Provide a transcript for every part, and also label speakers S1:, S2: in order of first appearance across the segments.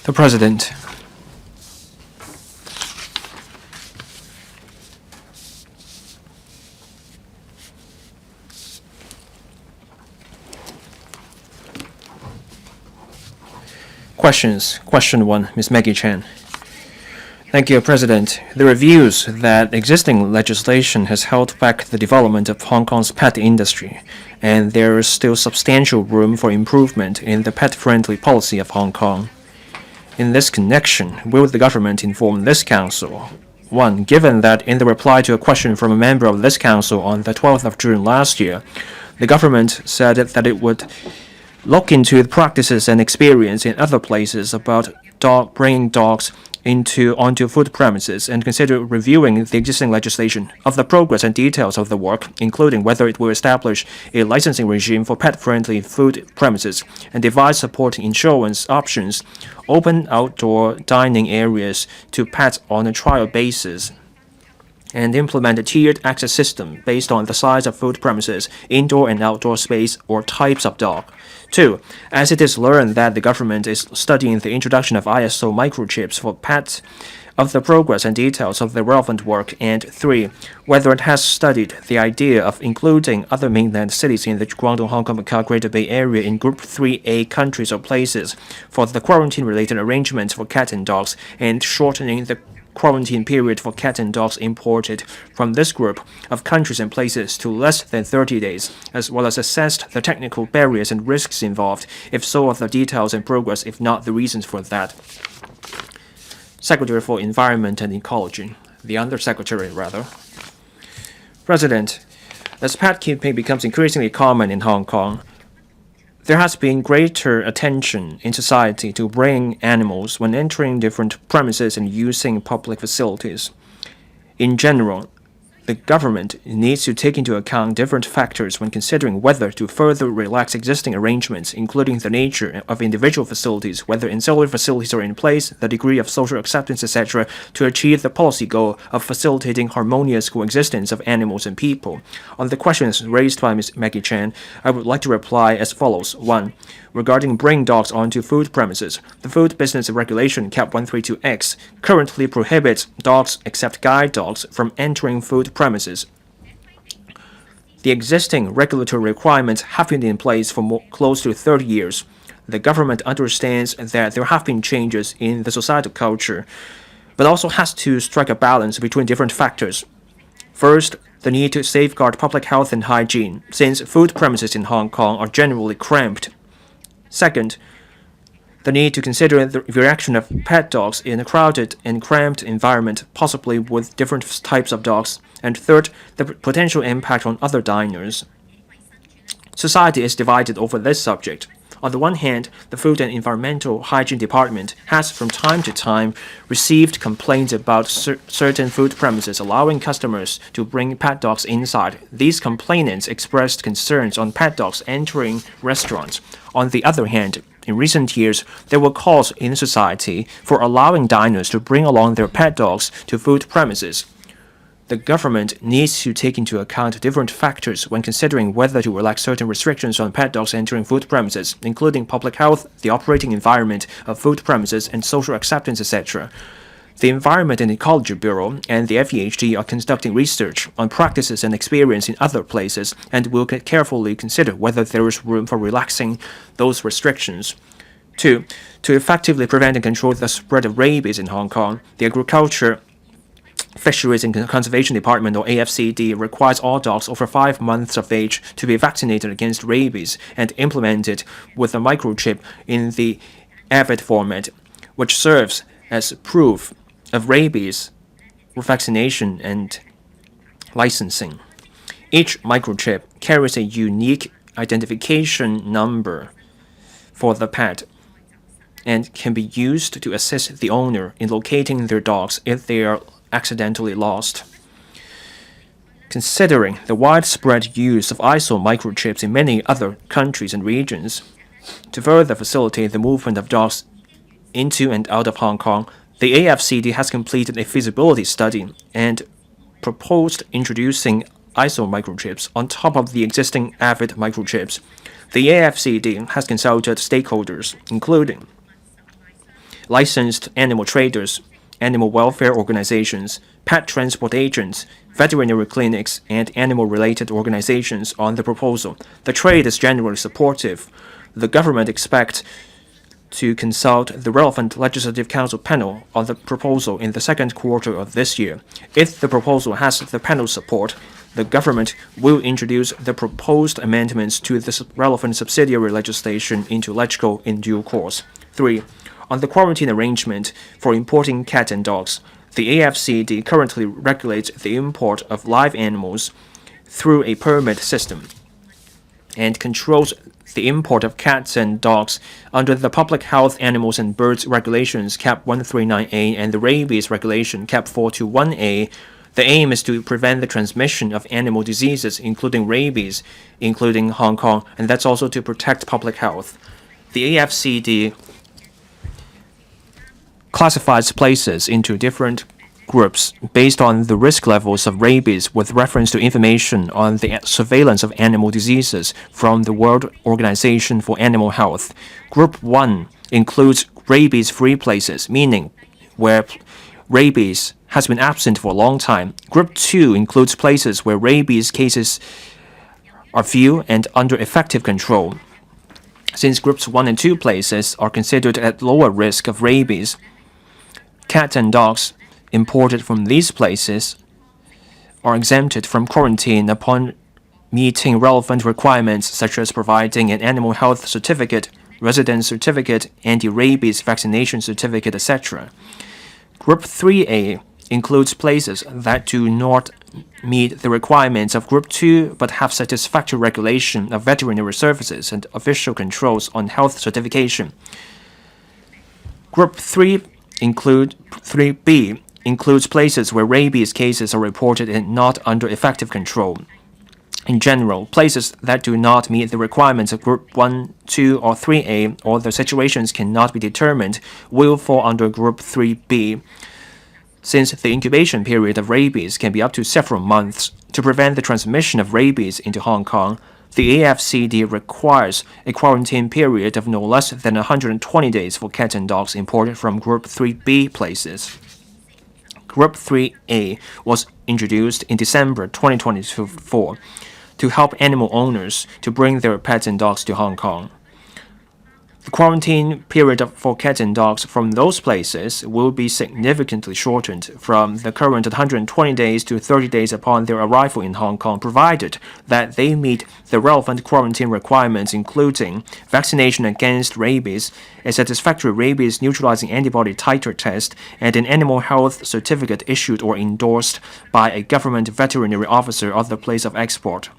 S1: The President. Questions. Question 1, Ms. Maggie Chan. Thank you, President. There are views that existing legislation has held back the development of Hong Kong's pet industry, and there is still substantial room for improvement in the pet-friendly policy of Hong Kong. In this connection, will the government inform this Council? 1. Given that in the reply to a question from a member of this Council on the 12th of June last year, the government said that it would look into the practices and experience in other places about bringing dogs onto food premises and consider reviewing the existing legislation of the progress and details of the work, including whether it will establish a licensing regime for pet-friendly food premises and devise supporting insurance options, open outdoor dining areas to pets on a trial basis, and implement a tiered access system based on the size of food premises, indoor and outdoor space, or types of dog. 2. As it is learned that the government is studying the introduction of ISO microchips for pets, of the progress and details of the relevant work, and 3. Whether it has studied the idea of including other mainland cities in the Guangdong, Hong Kong, Macau, Greater Bay Area in Group 3A countries or places for the quarantine-related arrangements for cats and dogs, and shortening the quarantine period for cats and dogs imported from this group of countries and places to less than 30 days, as well as assessed the technical barriers and risks involved, if so of the details and progress, if not the reasons for that. Secretary for Environment and Ecology, the Undersecretary rather. President, as pet keeping becomes increasingly common in Hong Kong, there has been greater attention in society to bringing animals when entering different premises and using public facilities. In general, the government needs to take into account different factors when considering whether to further relax existing arrangements, including the nature of individual facilities, whether ancillary facilities are in place, the degree of social acceptance, etc., to achieve the policy goal of facilitating harmonious coexistence of animals and people. On the questions raised by Ms. Maggie Chan, I would like to reply as follows. 1. Regarding bringing dogs onto food premises, the Food Business Regulation Cap 132X currently prohibits dogs except guide dogs from entering food premises. The existing regulatory requirements have been in place for close to 30 years. The government understands that there have been changes in the societal culture, but also has to strike a balance between different factors. First, the need to safeguard public health and hygiene, since food premises in Hong Kong are generally cramped. Second, the need to consider the reaction of pet dogs in a crowded and cramped environment, possibly with different types of dogs. And third, the potential impact on other diners. Society is divided over this subject. On the one hand, the Food and Environmental Hygiene Department has from time to time received complaints about certain food premises allowing customers to bring pet dogs inside. These complainants expressed concerns on pet dogs entering restaurants. On the other hand, in recent years, there were calls in society for allowing diners to bring along their pet dogs to food premises. The government needs to take into account different factors when considering whether to relax certain restrictions on pet dogs entering food premises, including public health, the operating environment of food premises, and social acceptance, etc. The Environment and Ecology Bureau and the FEHD are conducting research on practices and experience in other places and will carefully consider whether there is room for relaxing those restrictions. 2. To effectively prevent and control the spread of rabies in Hong Kong, the Agriculture, Fisheries and Conservation Department, or AFCD, requires all dogs over 5 months of age to be vaccinated against rabies and implemented with a microchip in the AVID format, which serves as proof of rabies vaccination and licensing. Each microchip carries a unique identification number for the pet and can be used to assist the owner in locating their dogs if they are accidentally lost. Considering the widespread use of ISO microchips in many other countries and regions, to further facilitate the movement of dogs into and out of Hong Kong, the AFCD has completed a feasibility study and proposed introducing ISO microchips on top of the existing AVID microchips. The AFCD has consulted stakeholders, including licensed animal traders, animal welfare organizations, pet transport agents, veterinary clinics, and animal-related organizations on the proposal. The trade is generally supportive. The government expects to consult the relevant Legislative Council panel on the proposal in the second quarter of this year. If the proposal has the panel's support, the government will introduce the proposed amendments to the relevant subsidiary legislation into LegCo in due course. 3. On the quarantine arrangement for importing cats and dogs, the AFCD currently regulates the import of live animals through a permit system and controls the import of cats and dogs under the Public Health Animals and Birds Regulations Cap 139A and the Rabies Regulation Cap 421A. The aim is to prevent the transmission of animal diseases, including rabies, including Hong Kong, and that's also to protect public health. The AFCD classifies places into different groups based on the risk levels of rabies with reference to information on the surveillance of animal diseases from the World Organization for Animal Health. Group 1 includes rabies-free places, meaning where rabies has been absent for a long time. Group 2 includes places where rabies cases are few and under effective control. Since Groups 1 and 2 places are considered at lower risk of rabies, cats and dogs imported from these places are exempted from quarantine upon meeting relevant requirements such as providing an animal health certificate, residence certificate, anti-rabies vaccination certificate, etc. Group 3A includes places that do not meet the requirements of Group 2 but have satisfactory regulation of veterinary services and official controls on health certification. Group 3B includes places where rabies cases are reported and not under effective control. In general, places that do not meet the requirements of Group 1, 2, or 3A, or the situations cannot be determined, will fall under Group 3B. Since the incubation period of rabies can be up to several months, to prevent the transmission of rabies into Hong Kong, the AFCD requires a quarantine period of no less than 120 days for cats and dogs imported from Group 3B places. Group 3A was introduced in December 2024 to help animal owners to bring their pets and dogs to Hong Kong. The quarantine period for cats and dogs from those places will be significantly shortened from the current 120 days to 30 days upon their arrival in Hong Kong, provided that they meet the relevant quarantine requirements, including vaccination against rabies, a satisfactory rabies neutralizing antibody titer test, and an animal health certificate issued or endorsed by a government veterinary officer of the place of export.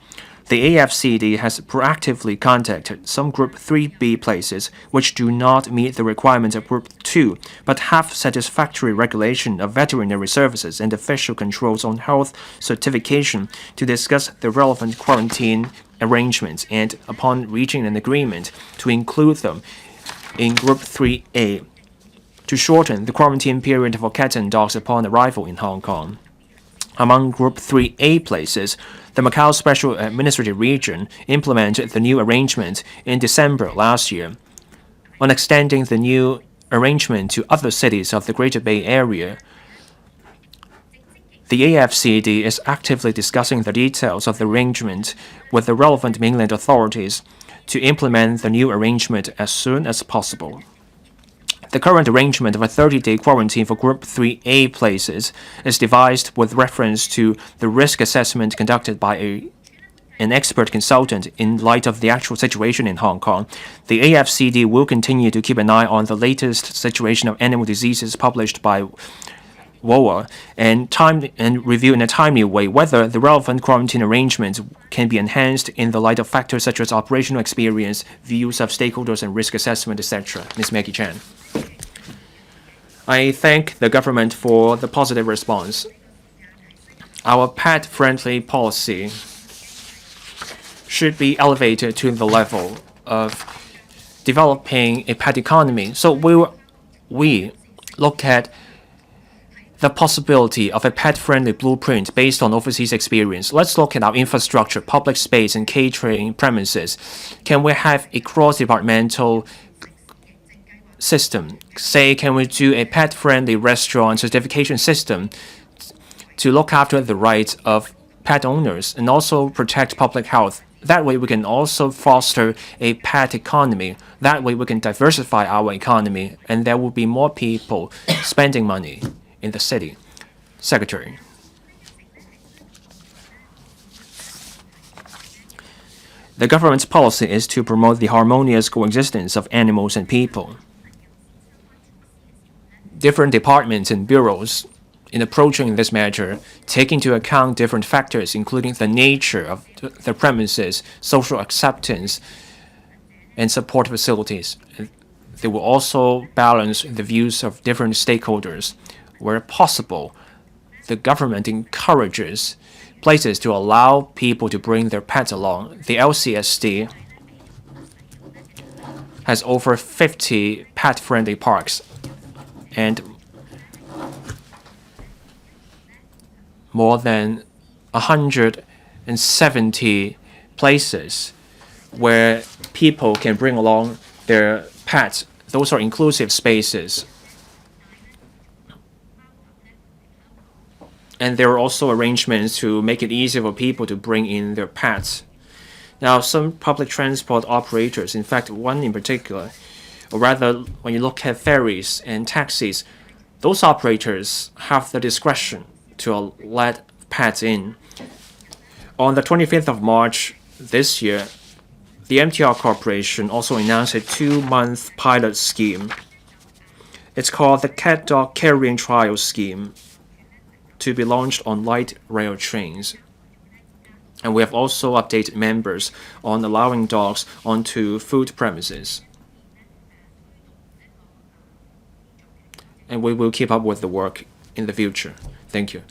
S1: The AFCD has proactively contacted some Group 3B places which do not meet the requirements of Group 2 but have satisfactory regulation of veterinary services and official controls on health certification to discuss the relevant quarantine arrangements and, upon reaching an agreement, to include them in Group 3A to shorten the quarantine period for cats and dogs upon arrival in Hong Kong. Among Group 3A places, the Macau Special Administrative Region implemented the new arrangement in December last year. On extending the new arrangement to other cities of the Greater Bay Area, the AFCD is actively discussing the details of the arrangement with the relevant mainland authorities to implement the new arrangement as soon as possible. The current arrangement of a 30-day quarantine for Group 3A places is devised with reference to the risk assessment conducted by an expert consultant in light of the actual situation in Hong Kong. The AFCD will continue to keep an eye on the latest situation of animal diseases published by WOA and review in a timely way whether the relevant quarantine arrangements can be enhanced in the light of factors such as operational experience, views of stakeholders, and risk assessment, etc. Ms. Maggie Chan. I thank the government for the positive response. Our pet-friendly policy should be elevated to the level of developing a pet economy. So we look at the possibility of a pet-friendly blueprint based on overseas experience. Let's look at our infrastructure, public space, and catering premises. Can we have a cross-departmental system. Say, can we do a pet-friendly restaurant certification system to look after the rights of pet owners and also protect public health? That way we can also foster a pet economy. That way we can diversify our economy, and there will be more people spending money in the city. Secretary. The government's policy is to promote the harmonious coexistence of animals and people. Different departments and bureaus, in approaching this matter, take into account different factors, including the nature of the premises, social acceptance, and support facilities. They will also balance the views of different stakeholders. Where possible, the government encourages places to allow people to bring their pets along. The LCSD has over 50 pet-friendly parks and more than 170 places where people can bring along their pets. Those are inclusive spaces. And there are also arrangements to make it easier for people to bring in their pets. Now, some public transport operators, in fact, one in particular, or rather, when you look at ferries and taxis, those operators have the discretion to let pets in. On the 25th of March this year, the MTR Corporation also announced a 2-month pilot scheme. It's called the Cat Dog Carrying Trial Scheme, to be launched on light rail trains. And we have also updated members on allowing dogs onto food premises. And we will keep up with the work in the future. Thank you.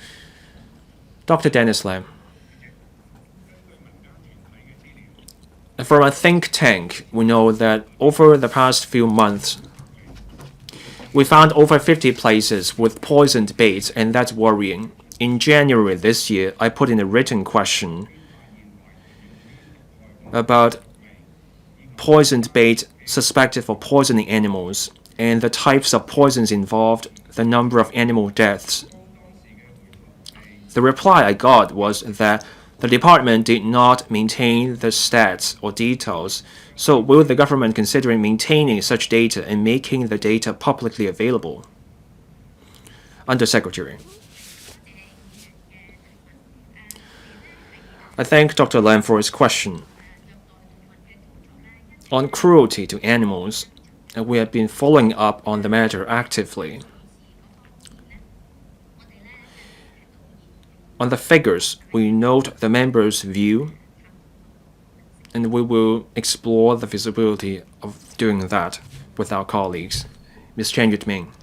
S1: Dr. Dennis Lam. From a think tank, we know that over the past few months, we found over 50 places with poisoned baits, and that's worrying. In January this year, I put in a written question about poisoned bait suspected for poisoning animals, and the types of poisons involved, the number of animal deaths. The reply I got was that the department did not maintain the stats or details. So will the government consider maintaining such data and making the data publicly available? Undersecretary. I thank Dr. Lam for his question. On cruelty to animals, we have been following up on the matter actively. On the figures, we note the members' view, and we will explore the feasibility of doing that with our colleagues. Ms. Chen Yutming.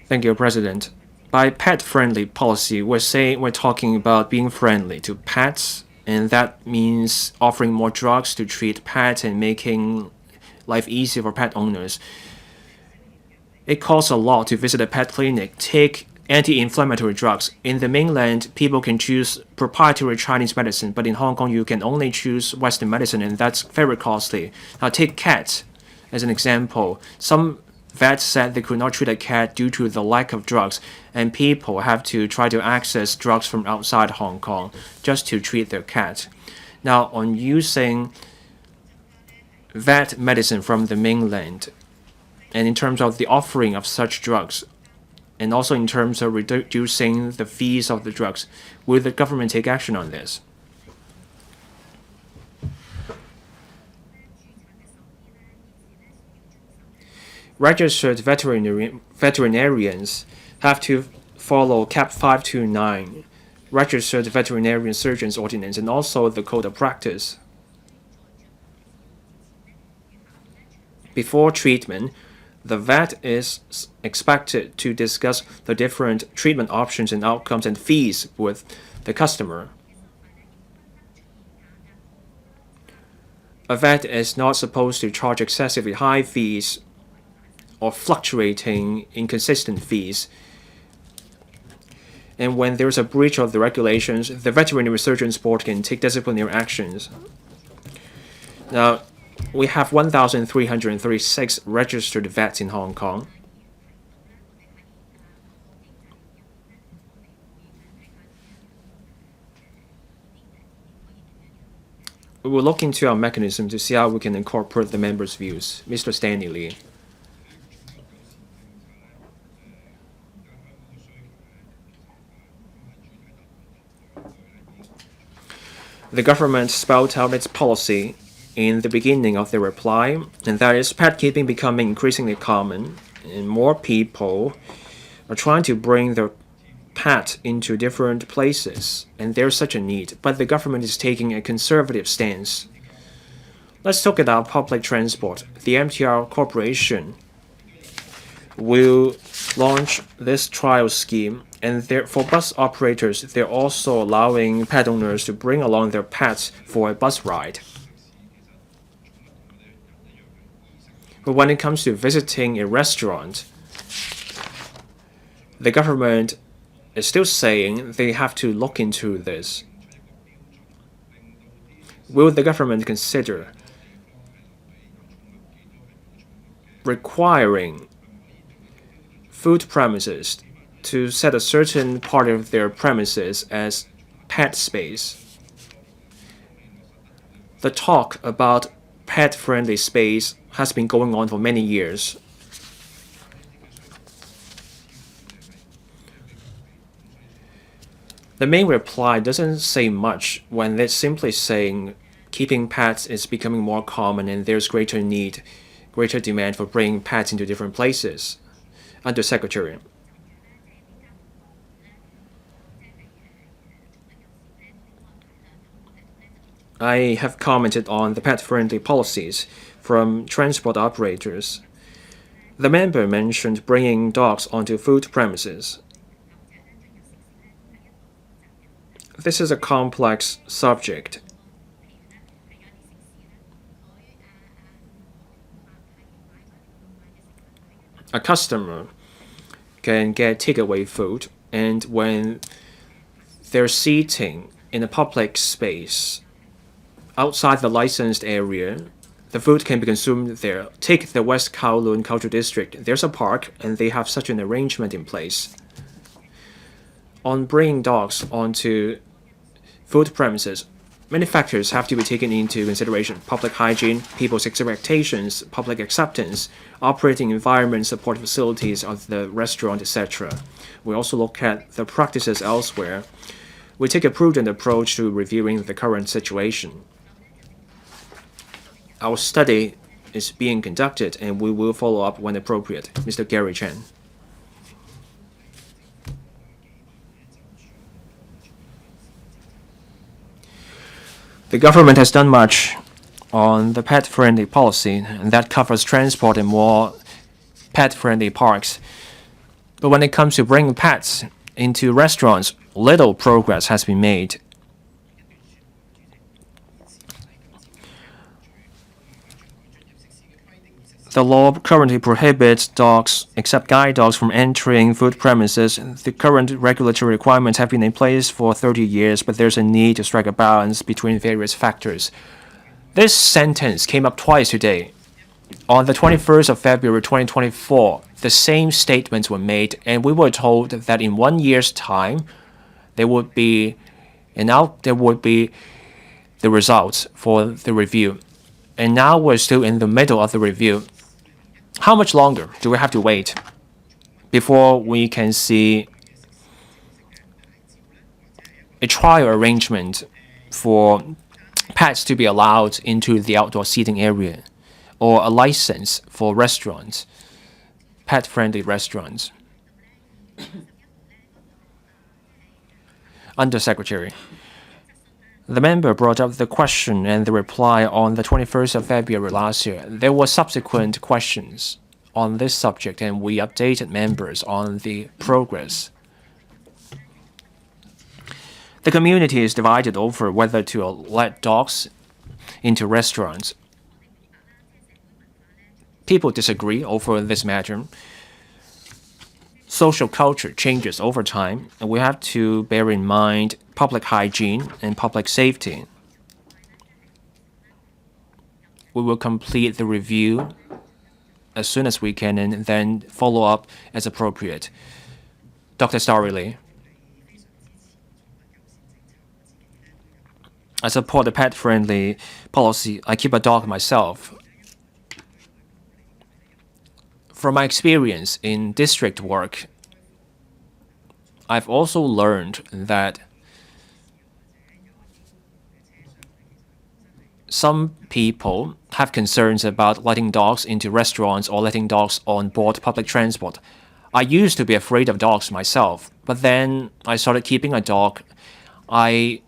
S1: Thank you, President. By pet-friendly policy, we're talking about being friendly to pets, and that means offering more drugs to treat pets and making life easier for pet owners. It costs a lot to visit a pet clinic, take anti-inflammatory drugs. In the mainland, people can choose proprietary Chinese medicine, but in Hong Kong, you can only choose Western medicine, and that's very costly. Now, take cats as an example. Some vets said they could not treat a cat due to the lack of drugs, and people have to try to access drugs from outside Hong Kong just to treat their cat. Now, on using vet medicine from the mainland, and in terms of the offering of such drugs, and also in terms of reducing the fees of the drugs, will the government take action on this? Registered veterinarians have to follow CAP 529, Registered Veterinarian Surgeons Ordinance, and also the Code of Practice. Before treatment, the vet is expected to discuss the different treatment options and outcomes and fees with the customer. A vet is not supposed to charge excessively high fees or fluctuating inconsistent fees. And when there's a breach of the regulations, the Veterinary Surgeons Board can take disciplinary actions. Now, We have 1,336 registered vets in Hong Kong. We will look into our mechanism to see how we can incorporate the members' views. Mr. Stanley Lee. The government spelled out its policy in the beginning of the reply, and that is pet keeping becoming increasingly common, and more people are trying to bring their pet into different places, and there's such a need, but the government is taking a conservative stance. Let's talk about public transport. The MTR Corporation will launch this trial scheme, and for bus operators, they're also allowing pet owners to bring along their pets for a bus ride. But when it comes to visiting a restaurant, the government is still saying they have to look into this. Will the government consider requiring food premises to set a certain part of their premises as pet space? The talk about pet-friendly space has been going on for many years. The main reply doesn't say much when it's simply saying keeping pets is becoming more common and there's greater demand for bringing pets into different places. Undersecretary. I have commented on the pet-friendly policies from transport operators. The member mentioned bringing dogs onto food premises. This is a complex subject. A customer can get takeaway food, and when they're sitting in a public space outside the licensed area, the food can be consumed there. Take the West Kowloon Cultural District. There's a park, and they have such an arrangement in place. On bringing dogs onto food premises, many factors have to be taken into consideration: public hygiene, people's expectations, public acceptance, operating environment, support facilities of the restaurant, etc. We also look at the practices elsewhere. We take a prudent approach to reviewing the current situation. Our study is being conducted, and we will follow up when appropriate. Mr. Gary Chan. The government has done much on the pet-friendly policy, and that covers transport and more pet-friendly parks. But when it comes to bringing pets into restaurants, little progress has been made. The law currently prohibits dogs, except guide dogs, from entering food premises. The current regulatory requirements have been in place for 30 years, but there's a need to strike a balance between various factors. This sentence came up twice today. On the 21st of February 2024, the same statements were made, and we were told that in 1 year's time, there would be the results for the review. And now we're still in the middle of the review. How much longer do we have to wait before we can see a trial arrangement for pets to be allowed into the outdoor seating area, or a license for restaurants, pet-friendly restaurants? Undersecretary. The member brought up the question and the reply on the 21st of February last year. There were subsequent questions on this subject, and we updated members on the progress. The community is divided over whether to let dogs into restaurants. People disagree over this matter. Social culture changes over time, and we have to bear in mind public hygiene and public safety. we will complete the review as soon as we can and then follow up as appropriate. Dr. Starry, I support the pet-friendly policy. I keep a dog myself. From my experience in district work, I've also learned that some people have concerns about letting dogs into restaurants or letting dogs on board public transport. I used to be afraid of dogs myself, but then I started keeping a dog. I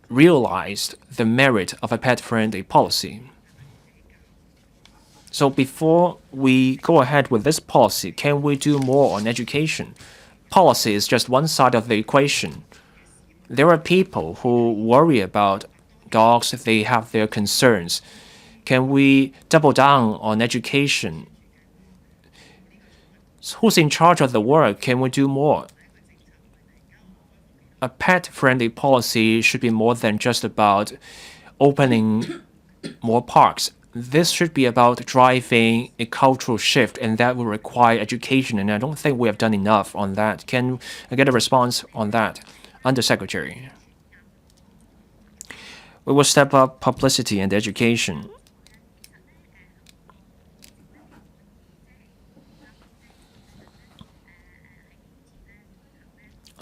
S1: realized the merit of a pet-friendly policy. So before we go ahead with this policy, can we do more on education? Policy is just one side of the equation. There are people who worry about dogs, they have their concerns. Can we double down on education? Who's in charge of the work? Can we do more? A pet-friendly policy should be more than just about opening more parks. This should be about driving a cultural shift, and that will require education, and I don't think we have done enough on that. Can I get a response on that? Undersecretary. We will step up publicity and education.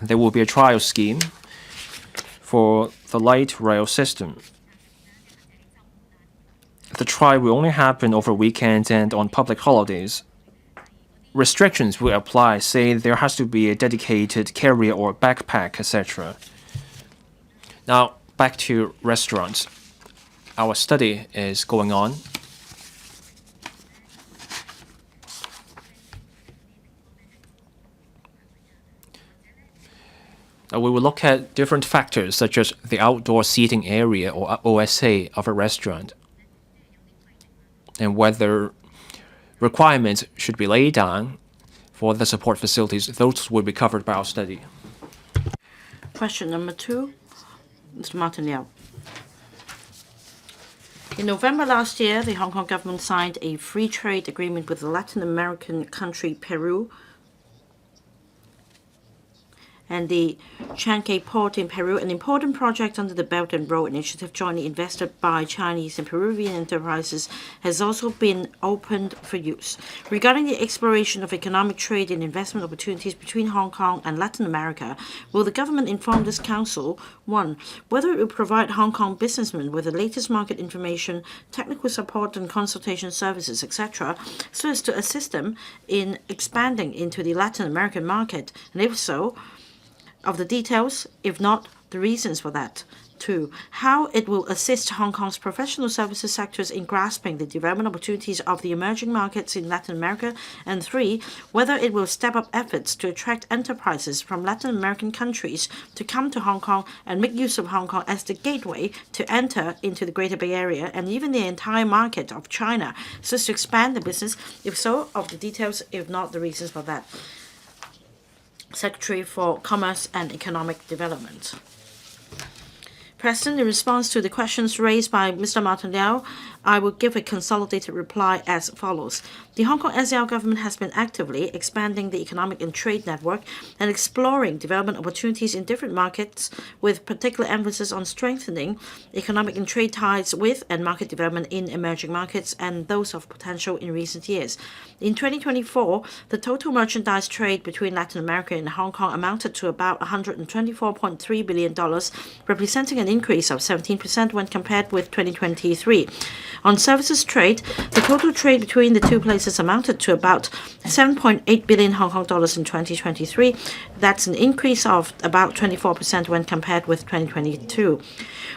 S1: There will be a trial scheme for the light rail system. The trial will only happen over weekends and on public holidays. Restrictions will apply, say there has to be a dedicated carrier or backpack, etc. Now, back to restaurants. Our study is going on. We will look at different factors such as the outdoor seating area or OSA of a restaurant and whether requirements should be laid down for the support facilities. Those will be covered by our study.
S2: Question number 2, Mr. Martin LIAO. In November last year, the Hong Kong government signed a free trade agreement with the Latin American country Peru and the Chanque port in Peru, an important project under the Belt and Road Initiative jointly invested by Chinese and Peruvian enterprises, has also been opened for use. Regarding the exploration of economic trade and investment opportunities between Hong Kong and Latin America, will the government inform this council, 1, whether it will provide Hong Kong businessmen with the latest market information, technical support and consultation services, etc., so as to assist them in expanding into the Latin American market, and if so, of the details, if not, the reasons for that. 2, how it will assist Hong Kong's professional services sectors in grasping the development opportunities of the emerging markets in Latin America. And 3, whether it will step up efforts to attract enterprises from Latin American countries to come to Hong Kong and make use of Hong Kong as the gateway to enter into the Greater Bay Area and even the entire market of China, so as to expand the business. If so, of the details, if not, the reasons for that. Secretary for Commerce and Economic Development. President, in response to the questions raised by Mr. Martin LIAO, I will give a consolidated reply as follows. The Hong Kong SAR government has been actively expanding the economic and trade network and exploring development opportunities in different markets, with particular emphasis on strengthening economic and trade ties with and market development in emerging markets and those of potential in recent years. In 2024, the total merchandise trade between Latin America and Hong Kong amounted to about $124.3 billion, representing an increase of 17% when compared with 2023. On services trade, the total trade between the two places amounted to about 7.8 billion Hong Kong dollars in 2023. That's an increase of about 24% when compared with 2022.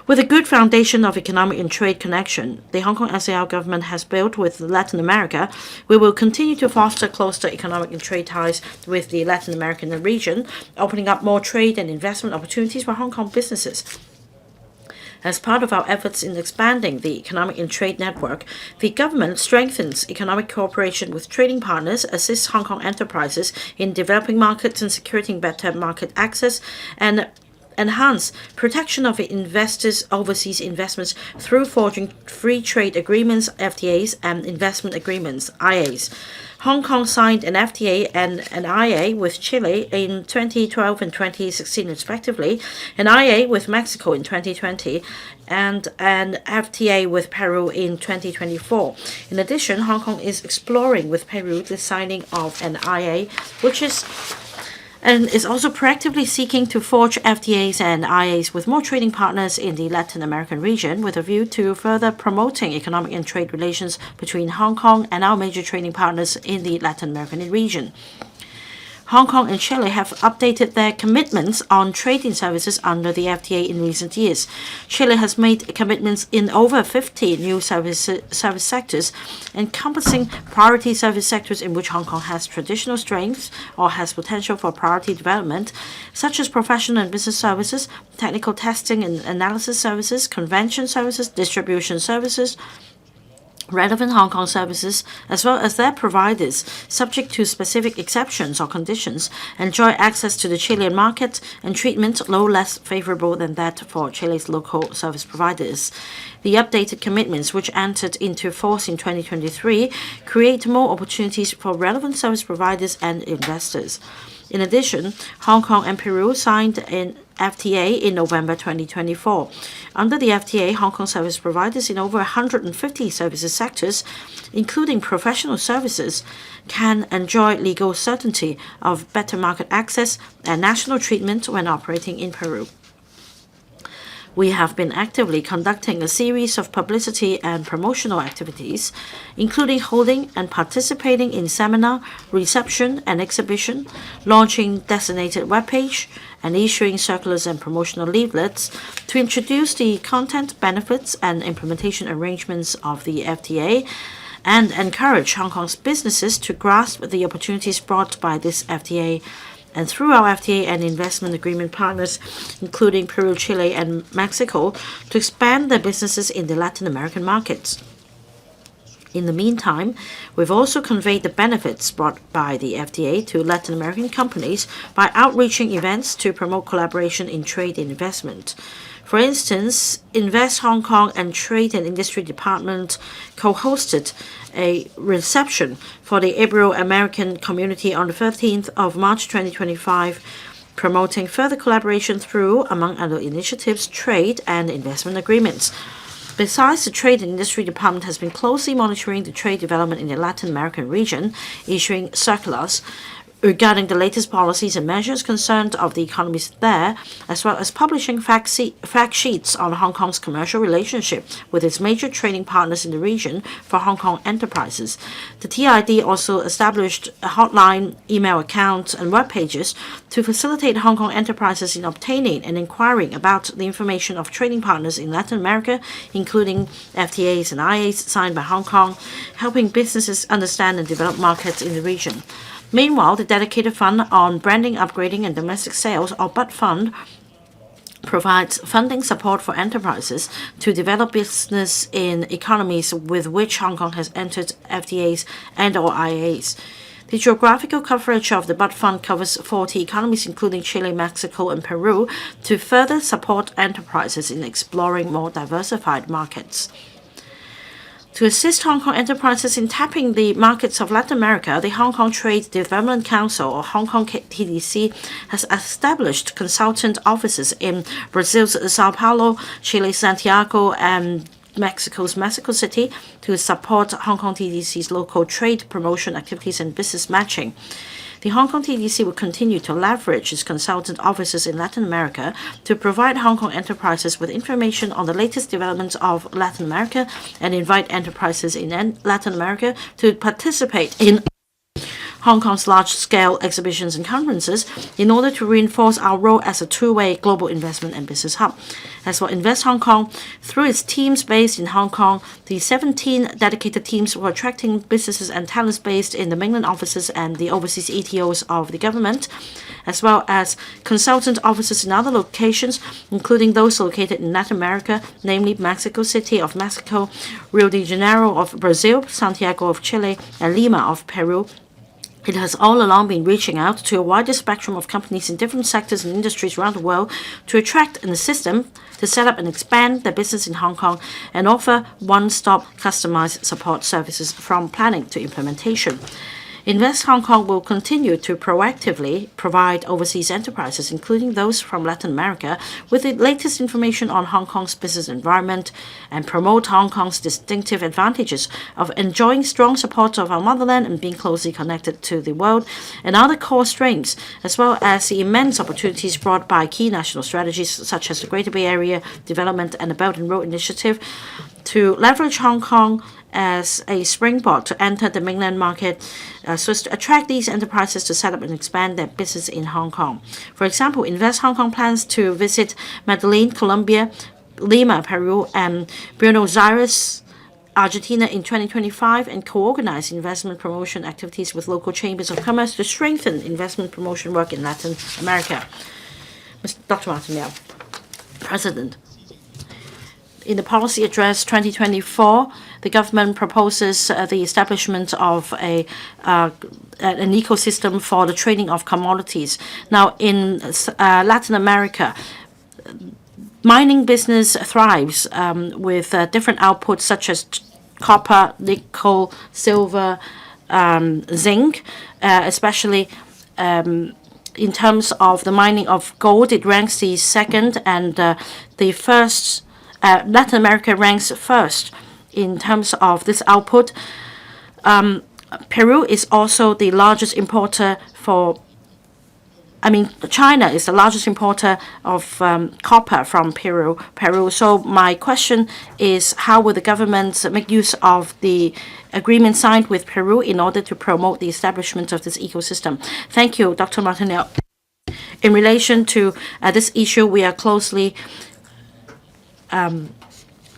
S2: With a good foundation of economic and trade connection the Hong Kong SAR government has built with Latin America, we will continue to foster closer economic and trade ties with the Latin American region, opening up more trade and investment opportunities for Hong Kong businesses. As part of our efforts in expanding the economic and trade network, the government strengthens economic cooperation with trading partners, assists Hong Kong enterprises in developing markets and securing better market access, and enhance protection of investors' overseas investments through forging free trade agreements, FTAs, and investment agreements, IAs. Hong Kong signed an FTA and an IA with Chile in 2012 and 2016 respectively, an IA with Mexico in 2020, and an FTA with Peru in 2024. In addition, Hong Kong is exploring with Peru the signing of an IA, which is also proactively seeking to forge FTAs and IAs with more trading partners in the Latin American region with a view to further promoting economic and trade relations between Hong Kong and our major trading partners in the Latin American region. Hong Kong and Chile have updated their commitments on trading services under the FTA in recent years. Chile has made commitments in over 50 new service sectors, encompassing priority service sectors in which Hong Kong has traditional strengths or has potential for priority development, such as professional and business services, technical testing and analysis services, convention services, distribution services, relevant Hong Kong services, as well as their providers, subject to specific exceptions or conditions, enjoy access to the Chilean market and treatment no less favorable than that for Chile's local service providers. The updated commitments, which entered into force in 2023, create more opportunities for relevant service providers and investors. In addition, Hong Kong and Peru signed an FTA in November 2024. Under the FTA, Hong Kong service providers in over 150 services sectors, including professional services, can enjoy legal certainty of better market access and national treatment when operating in Peru. We have been actively conducting a series of publicity and promotional activities, including holding and participating in seminar, reception, and exhibition, launching designated webpage, and issuing circulars and promotional leaflets to introduce the content, benefits, and implementation arrangements of the FTA and encourage Hong Kong's businesses to grasp the opportunities brought by this FTA. And through our FTA and investment agreement partners, including Peru, Chile, and Mexico, to expand their businesses in the Latin American markets. In the meantime, we've also conveyed the benefits brought by the FTA to Latin American companies by outreaching events to promote collaboration in trade and investment. For instance, Invest Hong Kong and Trade and Industry Department co-hosted a reception for the Ibero-American community on the 13th of March 2025, promoting further collaboration through, among other initiatives, trade and investment agreements. Besides, the Trade and Industry Department has been closely monitoring the trade development in the Latin American region, issuing circulars regarding the latest policies and measures concerned of the economies there, as well as publishing fact sheets on Hong Kong's commercial relationship with its major trading partners in the region for Hong Kong enterprises. The TID also established a hotline, email accounts, and web pages to facilitate Hong Kong enterprises in obtaining and inquiring about the information of trading partners in Latin America, including FTAs and IAs signed by Hong Kong, helping businesses understand and develop markets in the region. Meanwhile, the dedicated fund on branding, upgrading, and domestic sales, or BUD fund, provides funding support for enterprises to develop business in economies with which Hong Kong has entered FTAs and/or IAs. The geographical coverage of the BUD fund covers 40 economies, including Chile, Mexico, and Peru, to further support enterprises in exploring more diversified markets. To assist Hong Kong enterprises in tapping the markets of Latin America, the Hong Kong Trade Development Council, or Hong Kong TDC, has established consultant offices in Brazil's Sao Paulo, Chile's Santiago, and Mexico's Mexico City to support Hong Kong TDC's local trade promotion activities and business matching. The Hong Kong TDC will continue to leverage its consultant offices in Latin America to provide Hong Kong enterprises with information on the latest developments of Latin America and invite enterprises in Latin America to participate in Hong Kong's large-scale exhibitions and conferences in order to reinforce our role as a two-way global investment and business hub. As for Invest Hong Kong, through its teams based in Hong Kong, the 17 dedicated teams for attracting businesses and talents based in the mainland offices and the overseas ETOs of the government, as well as consultant offices in other locations, including those located in Latin America, namely Mexico City of Mexico, Rio de Janeiro of Brazil, Santiago of Chile, and Lima of Peru, It has all along been reaching out to a wider spectrum of companies in different sectors and industries around the world to attract and assist them to set up and expand their business in Hong Kong and offer one-stop customized support services from planning to implementation. Invest Hong Kong will continue to proactively provide overseas enterprises, including those from Latin America, with the latest information on Hong Kong's business environment and promote Hong Kong's distinctive advantages of enjoying strong support of our motherland and being closely connected to the world and other core strengths, as well as the immense opportunities brought by key national strategies such as the Greater Bay Area Development and the Belt and Road Initiative to leverage Hong Kong as a springboard to enter the mainland market so as to attract these enterprises to set up and expand their business in Hong Kong. For example, Invest Hong Kong plans to visit Medellin, Colombia, Lima, Peru, and Buenos Aires, Argentina in 2025 and co-organize investment promotion activities with local chambers of commerce to strengthen investment promotion work in Latin America. Dr. Martin LIAO, President. In the Policy Address 2024, the government proposes the establishment of an ecosystem for the trading of commodities. Now, in Latin America, mining business thrives with different outputs such as copper, nickel, silver, zinc, especially in terms of the mining of gold. It ranks the second, and the first. Latin America ranks first in terms of this output. Peru is also the largest importer China is the largest importer of copper from Peru. So my question is, how will the government make use of the agreement signed with Peru in order to promote the establishment of this ecosystem? Thank you, Dr. Martin LIAO. In relation to this issue, we are closely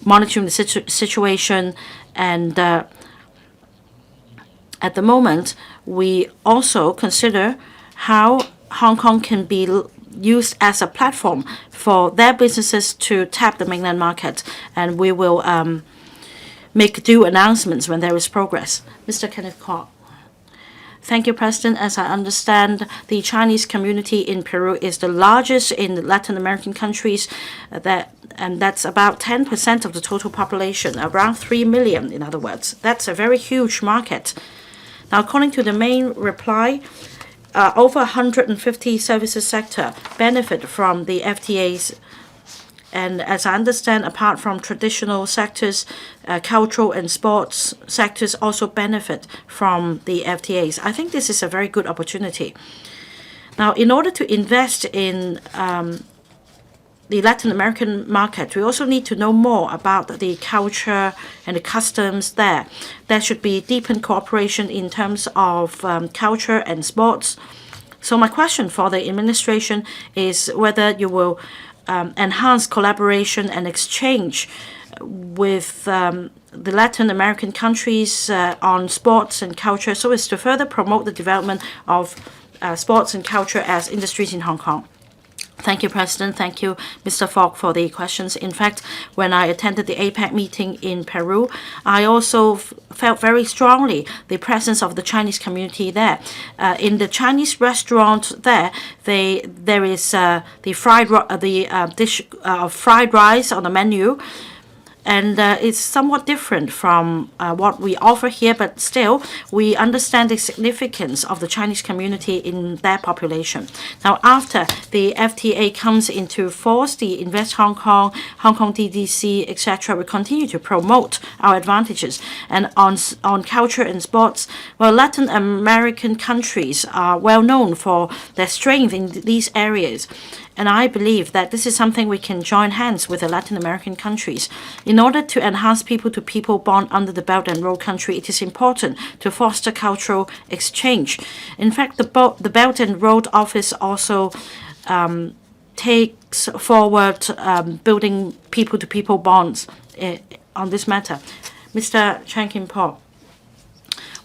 S2: monitoring the situation, and at the moment, we also consider how Hong Kong can be used as a platform for their businesses to tap the mainland market, and we will make due announcements when there is progress. Mr. Kenneth Kwok. Thank you, President. As I understand, the Chinese community in Peru is the largest in the Latin American countries, and that's about 10% of the total population, around 3 million, in other words. That's a very huge market. Now, according to the main reply, over 150 services sector benefit from the FTAs. And as I understand, apart from traditional sectors, cultural and sports sectors also benefit from the FTAs. I think this is a very good opportunity. Now, in order to invest in the Latin American market, we also need to know more about the culture and the customs there. There should be deepened cooperation in terms of culture and sports. So my question for the administration is whether you will enhance collaboration and exchange with the Latin American countries on sports and culture so as to further promote the development of sports and culture as industries in Hong Kong. Thank you, President. Thank you, Mr. Kwok, for the questions. In fact, when I attended the APEC meeting in Peru, I also felt very strongly the presence of the Chinese community there. In the Chinese restaurant there is the dish of fried rice on the menu. And it's somewhat different from what we offer here, but still, we understand the significance of the Chinese community in their population. Now, after the FTA comes into force, the Invest Hong Kong, Hong Kong DDC, etc., will continue to promote our advantages. And on culture and sports, well, Latin American countries are well known for their strength in these areas. And I believe that this is something we can join hands with the Latin American countries. In order to enhance people-to-people bond under the Belt and Road country, it is important to foster cultural exchange. In fact, the Belt and Road Office also takes forward building people-to-people bonds on this matter. Mr. Chan Kim-po.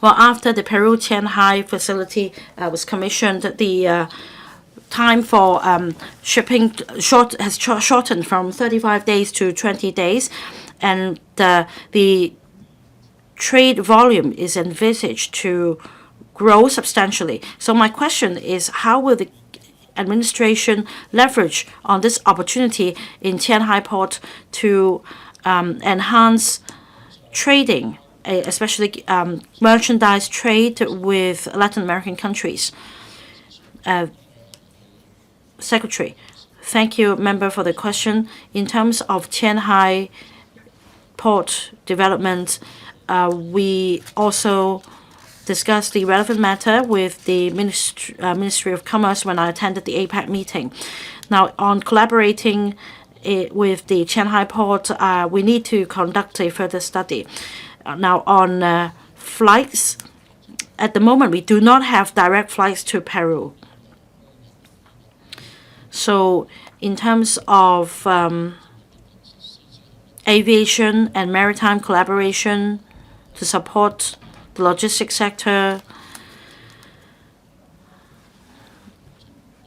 S2: Well, after the Peru-Tianhai facility was commissioned, the time for shipping has shortened from 35 days to 20 days, and the trade volume is envisaged to grow substantially. So my question is, how will the administration leverage on this opportunity in Tianhai Port to enhance trading, especially merchandise trade with Latin American countries? Secretary, thank you, member, for the question. In terms of Tianhai Port development, we also discussed the relevant matter with the Ministry of Commerce when I attended the APEC meeting. Now, on collaborating with the Tianhai Port, we need to conduct a further study. Now, on flights, at the moment, we do not have direct flights to Peru. So, in terms of aviation and maritime collaboration to support the logistics sector,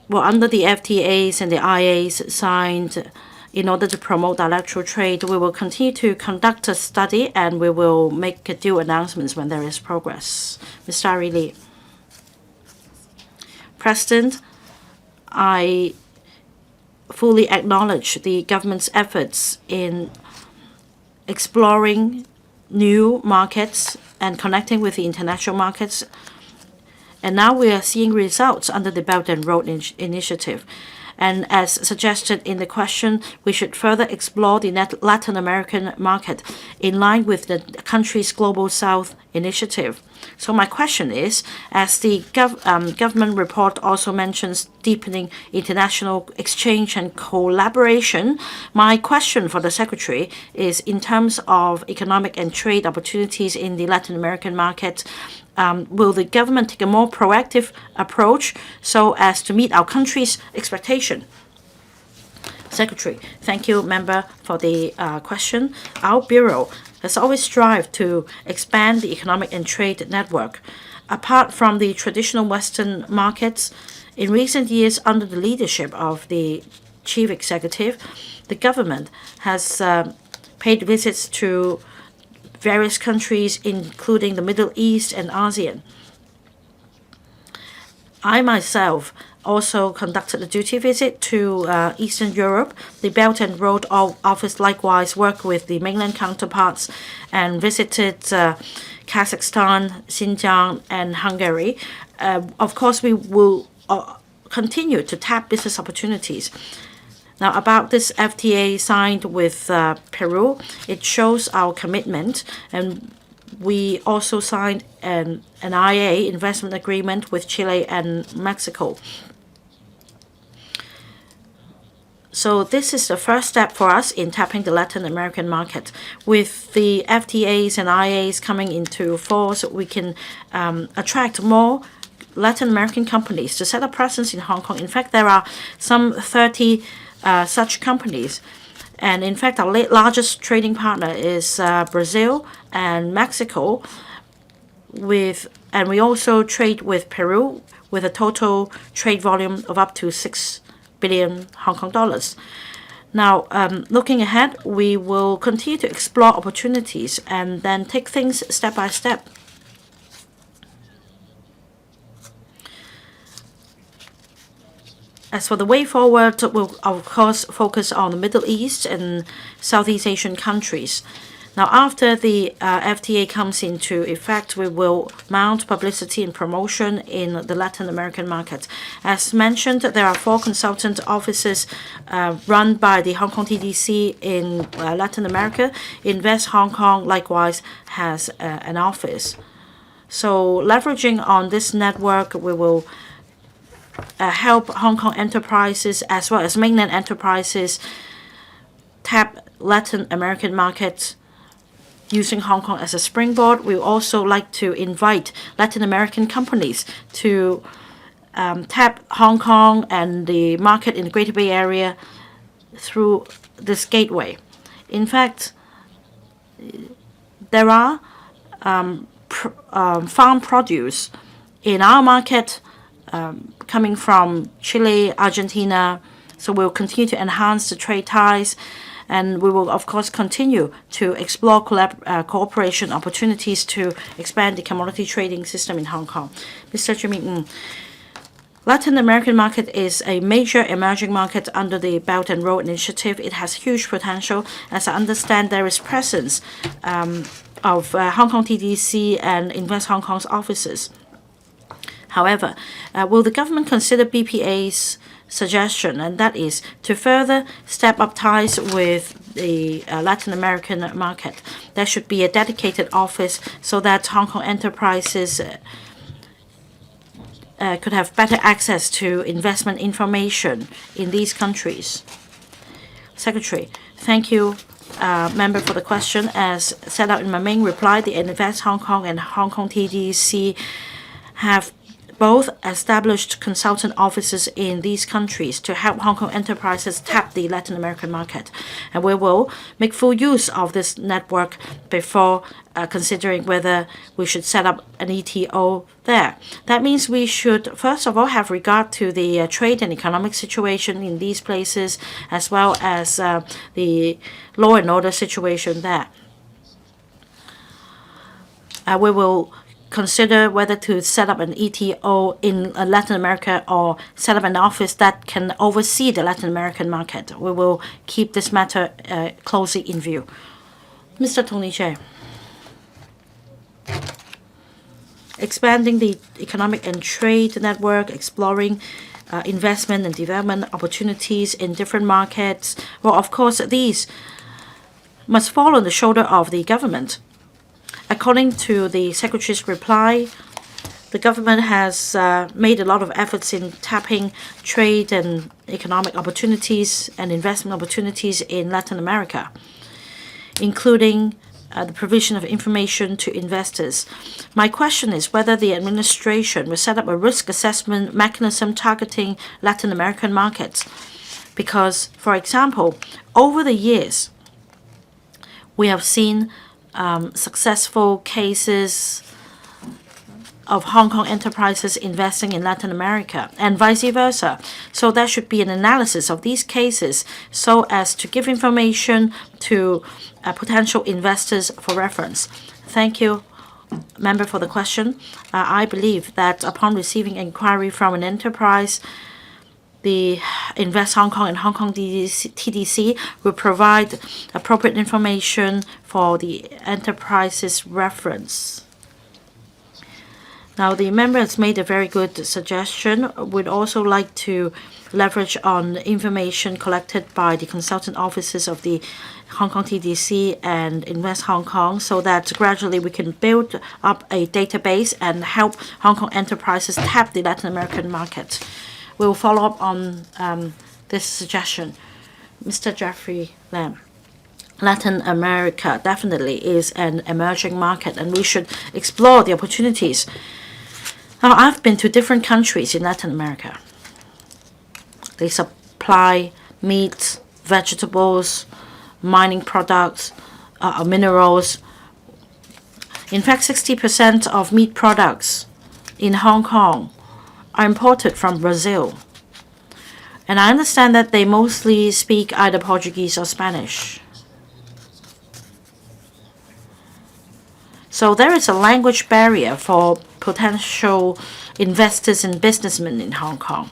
S2: well, under the FTAs and the IAs signed in order to promote bilateral trade, we will continue to conduct a study and we will make due announcements when there is progress. Mr. Ari Lee. President, I fully acknowledge the government's efforts in exploring new markets and connecting with the international markets. And now we are seeing results under the Belt and Road Initiative. And as suggested in the question, we should further explore the Latin American market in line with the country's Global South initiative. So my question is, as the government report also mentions deepening international exchange and collaboration, my question for the Secretary is, in terms of economic and trade opportunities in the Latin American market, will the government take a more proactive approach so as to meet our country's expectation? Secretary, thank you, member, for the question. Our Bureau has always strived to expand the economic and trade network. Apart from the traditional Western markets, in recent years, under the leadership of the Chief Executive, the government has paid visits to various countries, including the Middle East and ASEAN. I myself also conducted a duty visit to Eastern Europe. The Belt and Road Office likewise worked with the mainland counterparts and visited Kazakhstan, Xinjiang, and Hungary. Of course, we will continue to tap business opportunities. Now, about this FTA signed with Peru, it shows our commitment, and we also signed an IA investment agreement with Chile and Mexico. So this is the first step for us in tapping the Latin American market. With the FTAs and IAs coming into force, we can attract more Latin American companies to set up presence in Hong Kong. In fact, there are some 30 such companies. And in fact, our largest trading partner is Brazil and Mexico. And we also trade with Peru with a total trade volume of up to 6 billion Hong Kong dollars. Now, looking ahead, we will continue to explore opportunities and then take things step by step. As for the way forward, we'll of course focus on the Middle East and Southeast Asian countries. Now, after the FTA comes into effect, we will mount publicity and promotion in the Latin American market. As mentioned, there are 4 consultant offices run by the Hong Kong TDC in Latin America. Invest Hong Kong likewise has an office. So leveraging on this network, we will help Hong Kong enterprises as well as mainland enterprises tap Latin American markets using Hong Kong as a springboard. We also like to invite Latin American companies to tap Hong Kong and the market in the Greater Bay Area through this gateway. In fact, there are farm produce in our market coming from Chile, Argentina, so we'll continue to enhance the trade ties. And we will, of course, continue to explore cooperation opportunities to expand the commodity trading system in Hong Kong. Mr. Jimmy, Latin American market is a major emerging market under the Belt and Road Initiative. It has huge potential. As I understand, there is presence of Hong Kong TDC and Invest Hong Kong's offices. However, will the government consider BPA's suggestion, and that is to further step up ties with the Latin American market? There should be a dedicated office so that Hong Kong enterprises could have better access to investment information in these countries. Secretary, thank you, member, for the question. As set out in my main reply, the Invest Hong Kong and Hong Kong TDC have both established consultant offices in these countries to help Hong Kong enterprises tap the Latin American market. And we will make full use of this network before considering whether we should set up an ETO there. That means we should, first of all, have regard to the trade and economic situation in these places, as well as the law and order situation there. We will consider whether to set up an ETO in Latin America or set up an office that can oversee the Latin American market. We will keep this matter closely in view. Mr. Tony Chair. Expanding the economic and trade network, exploring investment and development opportunities in different markets. Well, of course, these must fall on the shoulder of the government. According to the Secretary's reply, the government has made a lot of efforts in tapping trade and economic opportunities and investment opportunities in Latin America, including the provision of information to investors. My question is whether the administration will set up a risk assessment mechanism targeting Latin American markets. Because, for example, over the years, we have seen successful cases of Hong Kong enterprises investing in Latin America and vice versa. So there should be an analysis of these cases so as to give information to potential investors for reference. Thank you, member, for the question. I believe that upon receiving inquiry from an enterprise, the Invest Hong Kong and Hong Kong TDC will provide appropriate information for the enterprise's reference. Now, the member has made a very good suggestion. We'd also like to leverage on information collected by the consultant offices of the Hong Kong TDC and Invest Hong Kong so that gradually we can build up a database and help Hong Kong enterprises tap the Latin American market. We will follow up on this suggestion. Mr. Jeffrey Lam. Latin America definitely is an emerging market and we should explore the opportunities. Now, I've been to different countries in Latin America. They supply meat, vegetables, mining products, minerals. In fact, 60% of meat products in Hong Kong are imported from Brazil. And I understand that they mostly speak either Portuguese or Spanish. So there is a language barrier for potential investors and businessmen in Hong Kong.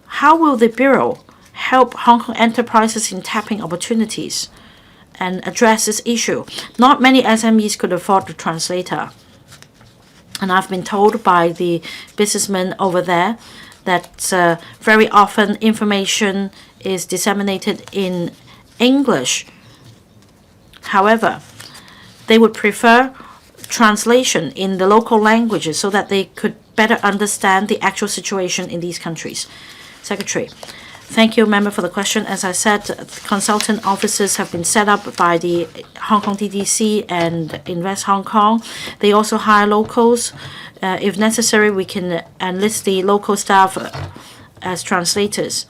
S2: How will the Bureau help Hong Kong enterprises in tapping opportunities and address this issue? Not many SMEs could afford a translator. And I've been told by the businessmen over there that very often information is disseminated in English. However, they would prefer translation in the local languages so that they could better understand the actual situation in these countries. Secretary, thank you, member, for the question. As I said, consultant offices have been set up by the Hong Kong TDC and Invest Hong Kong. They also hire locals. If necessary, we can enlist the local staff as translators.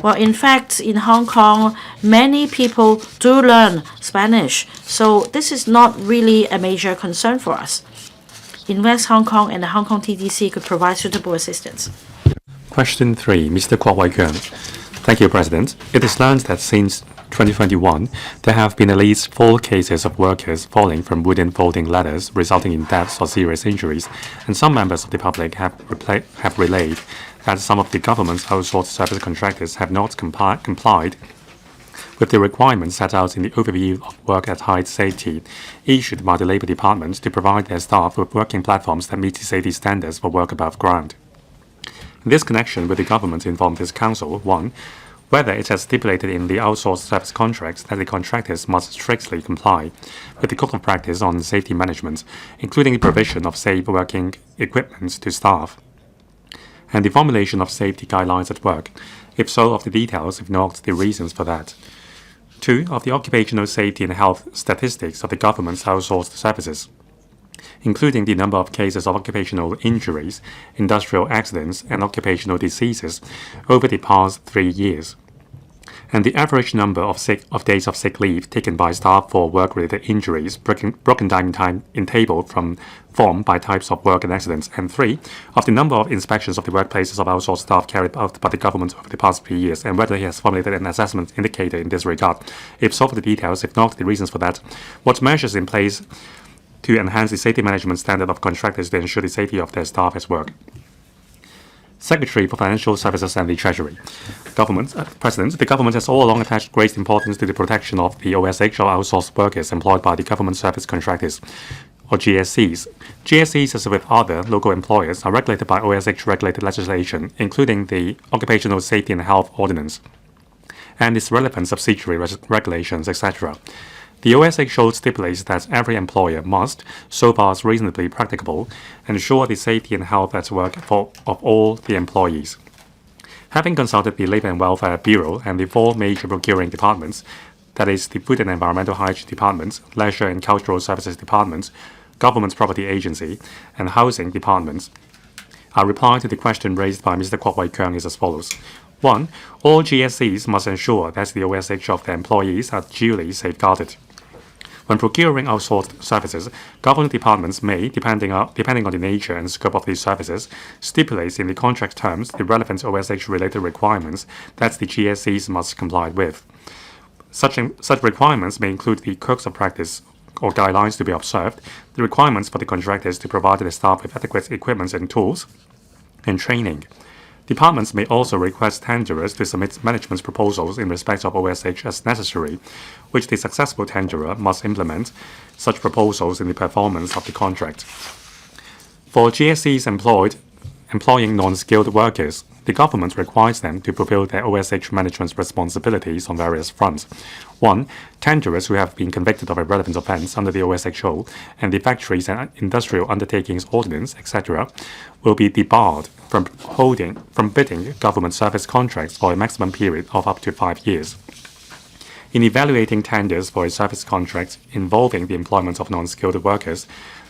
S2: Well, in fact, in Hong Kong, many people do learn Spanish, so this is not really a major concern for us. Invest Hong Kong and the Hong Kong TDC could provide suitable assistance.
S3: Question 3, Mr. KWOK Wai-keung. Thank you, President. It is learned that since 2021, there have been at least 4 cases of workers falling from wooden folding ladders, resulting in deaths or serious injuries, and some members of the public have relayed that some of the government's outsourced service contractors have not complied with the requirements set out in the Overview of Work at Height Safety issued by the Labour Department to provide their staff with working platforms that meet the safety standards for work above ground. In this connection, will the government inform this Council, 1. Whether it has stipulated in the outsourced service contracts that the contractors must strictly comply with the Code of Practice on Safety Management, including the provision of safe working equipment to staff, and the formulation of safety guidelines at work, if so, of the details, if not, the reasons for that. 2. Of the occupational safety and health statistics of the government's outsourced services, including the number of cases of occupational injuries, industrial accidents, and occupational diseases over the past 3 years, and the average number of days of sick leave taken by staff for work-related injuries, broken down in table from form by types of work and accidents, and 3. Of the number of inspections of the workplaces of outsourced staff carried out by the government over the past 3 years, and whether he has formulated an assessment indicator in this regard. If so, for the details, if not, the reasons for that. What measures in place to enhance the safety management standard of contractors to ensure the safety of their staff at work. Secretary for Financial Services and the Treasury. President, the government has all along attached great importance to the protection of the OSH or outsourced workers employed by the government service contractors, or GSCs. GSCs, as with other local employers, are regulated by OSH-regulated legislation, including the Occupational Safety and Health Ordinance, and its relevant subsidiary regulations, etc. The OSH Code stipulates that every employer must, so far as reasonably practicable, ensure the safety and health at work of all the employees. Having consulted the Labour and Welfare Bureau and the 4 major procuring departments, that is, the Food and Environmental Hygiene Department, Leisure and Cultural Services Department, Government Property Agency, and Housing Departments, our reply to the question raised by Mr. KWOK Wai-keung is as follows. 1. All GSCs must ensure that the OSH of their employees are duly safeguarded. When procuring outsourced services, government departments may, depending on the nature and scope of these services, stipulate in the contract terms the relevant OSH-related requirements that the GSCs must comply with. Such requirements may include the codes of practice or guidelines to be observed, the requirements for the contractors to provide their staff with adequate equipment and tools, and training. Departments may also request tenderers to submit management proposals in respect of OSH as necessary, which the successful tenderer must implement such proposals in the performance of the contract. For GSCs employing non-skilled workers, the government requires them to fulfill their OSH management responsibilities on various fronts. 1. Tenderers who have been convicted of a relevant offence under the OSHO and the Factories and Industrial Undertakings Ordinance, etc., will be debarred from bidding government service contracts for a maximum period of up to 5 years. In evaluating tenders for a service contract involving the employment of non-skilled workers,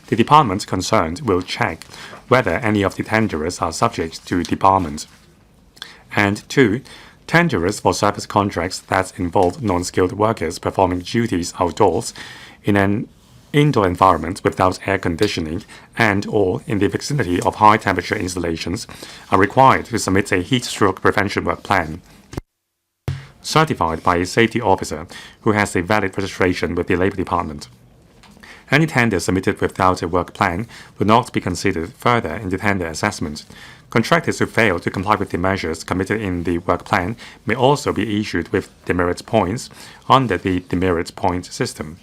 S3: the department concerned will check whether any of the tenderers are subject to debarment. And 2. Tenderers for service contracts that involve non-skilled workers performing duties outdoors in an indoor environment without air conditioning and/or in the vicinity of high-temperature installations are required to submit a heat stroke prevention work plan, certified by a safety officer who has a valid registration with the Labour Department. Any tender submitted without a work plan will not be considered further in the tender assessment. Contractors who fail to comply with the measures committed in the work plan may also be issued with demerit points under the demerit point system.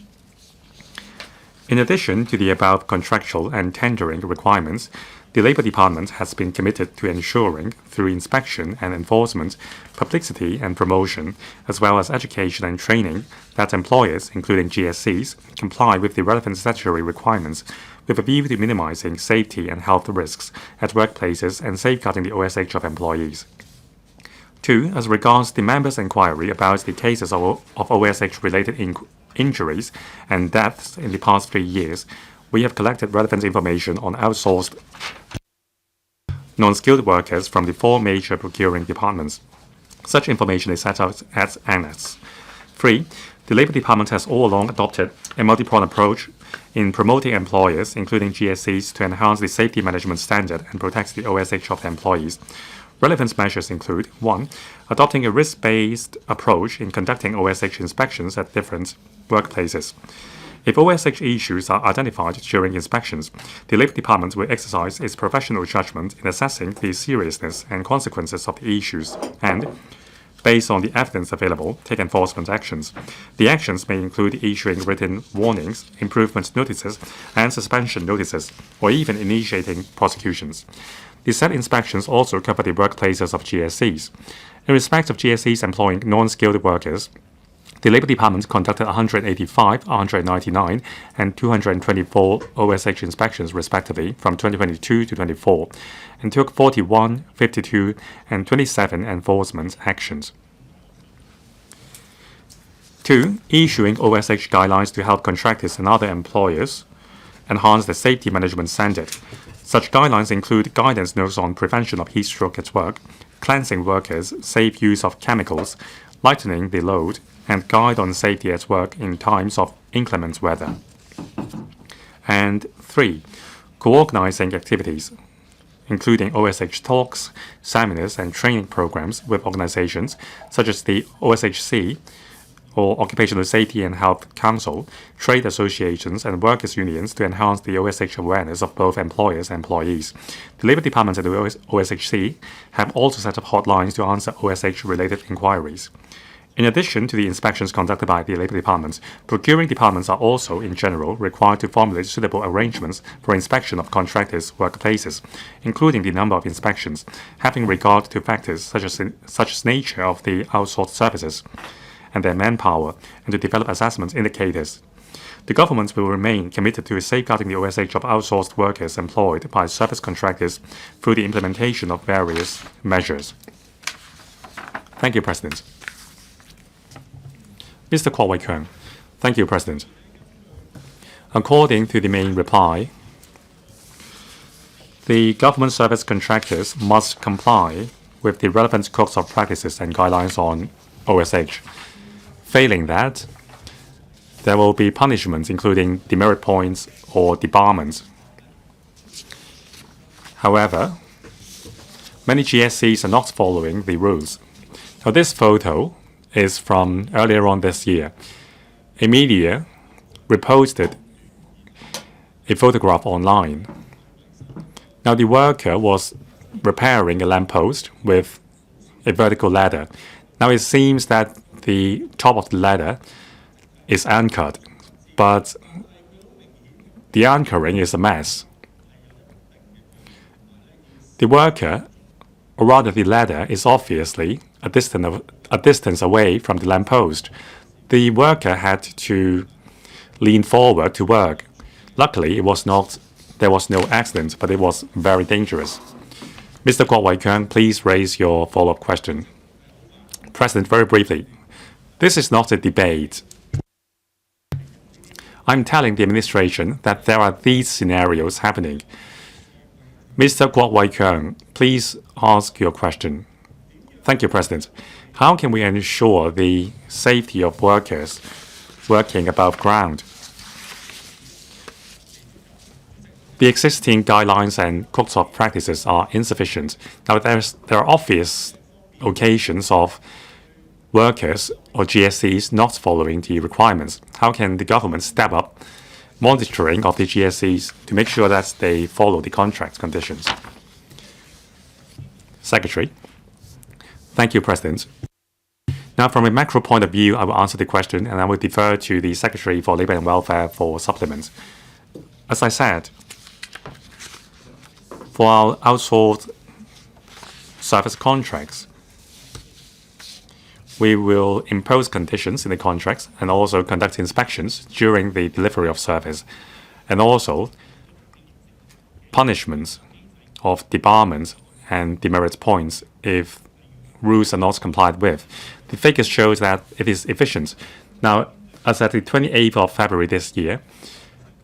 S3: In addition to the above contractual and tendering requirements, the Labour Department has been committed to ensuring, through inspection and enforcement, publicity and promotion, as well as education and training, that employers, including GSCs, comply with the relevant statutory requirements with a view to minimizing safety and health risks at workplaces and safeguarding the OSH of employees. 2. As regards the members' inquiry about the cases of OSH-related injuries and deaths in the past 3 years, we have collected relevant information on outsourced non-skilled workers from the 4 major procuring departments. Such information is set out as Annex. 3. The Labour Department has all along adopted a multi-pronged approach in promoting employers, including GSCs, to enhance the safety management standard and protect the OSH of the employees. Relevant measures include 1. Adopting a risk-based approach in conducting OSH inspections at different workplaces. If OSH issues are identified during inspections, the Labor Department will exercise its professional judgment in assessing the seriousness and consequences of the issues and, based on the evidence available, take enforcement actions. The actions may include issuing written warnings, improvement notices, and suspension notices, or even initiating prosecutions. The said inspections also cover the workplaces of GSCs. In respect of GSCs employing non-skilled workers, the Labor Department conducted 185, 199, and 224 OSH inspections respectively from 2022 to 24, and took 41, 52, and 27 enforcement actions. 2. Issuing OSH guidelines to help contractors and other employers enhance the safety management standard. Such guidelines include guidance notes on prevention of heat stroke at work, cleansing workers, safe use of chemicals, lightening the load, and guide on safety at work in times of inclement weather. And 3. Co-organizing activities, including OSH talks, seminars, and training programs with organizations such as the OSHC, or Occupational Safety and Health Council, trade associations, and workers' unions to enhance the OSH awareness of both employers and employees. The Labor Department and the OSHC have also set up hotlines to answer OSH-related inquiries. In addition to the inspections conducted by the Labor Department, procuring departments are also, in general, required to formulate suitable arrangements for inspection of contractors' workplaces, including the number of inspections, having regard to factors such as nature of the outsourced services and their manpower, and to develop assessment indicators. The government will remain committed to safeguarding the OSH of outsourced workers employed by service contractors through the implementation of various measures. Thank you, President. Mr. KWOK Wai-keung. Thank you, President. According to the main reply, the government service contractors must comply with the relevant codes of practices and guidelines on OSH. Failing that, there will be punishments including demerit points or debarments. However, many GSCs are not following the rules. Now, this photo is from earlier on this year. A media reposted a photograph online. Now, the worker was repairing a lamppost with a vertical ladder. Now, it seems that the top of the ladder is anchored, but the anchoring is a mess. The worker, or rather the ladder, is obviously a distance away from the lamppost. The worker had to lean forward to work. Luckily, there was no accident, but it was very dangerous. Mr. KWOK Wai-keung, please raise your follow-up question. President, very briefly. This is not a debate. I'm telling the administration that there are these scenarios happening. Mr. KWOK Wai-keung, please ask your question. Thank you, President. How can we ensure the safety of workers working above ground? The existing guidelines and codes of practices are insufficient. Now, there are obvious occasions of workers or GSCs not following the requirements. How can the government step up monitoring of the GSCs to make sure that they follow the contract conditions? Secretary. Thank you, President. Now, from a macro point of view, I will answer the question and I will defer to the Secretary for Labour and Welfare for supplements. As I said, for our outsourced service contracts, we will impose conditions in the contracts and also conduct inspections during the delivery of service, and also punishments of debarments and demerit points if rules are not complied with. The figures show that it is efficient. Now, as at the 28th of February this year,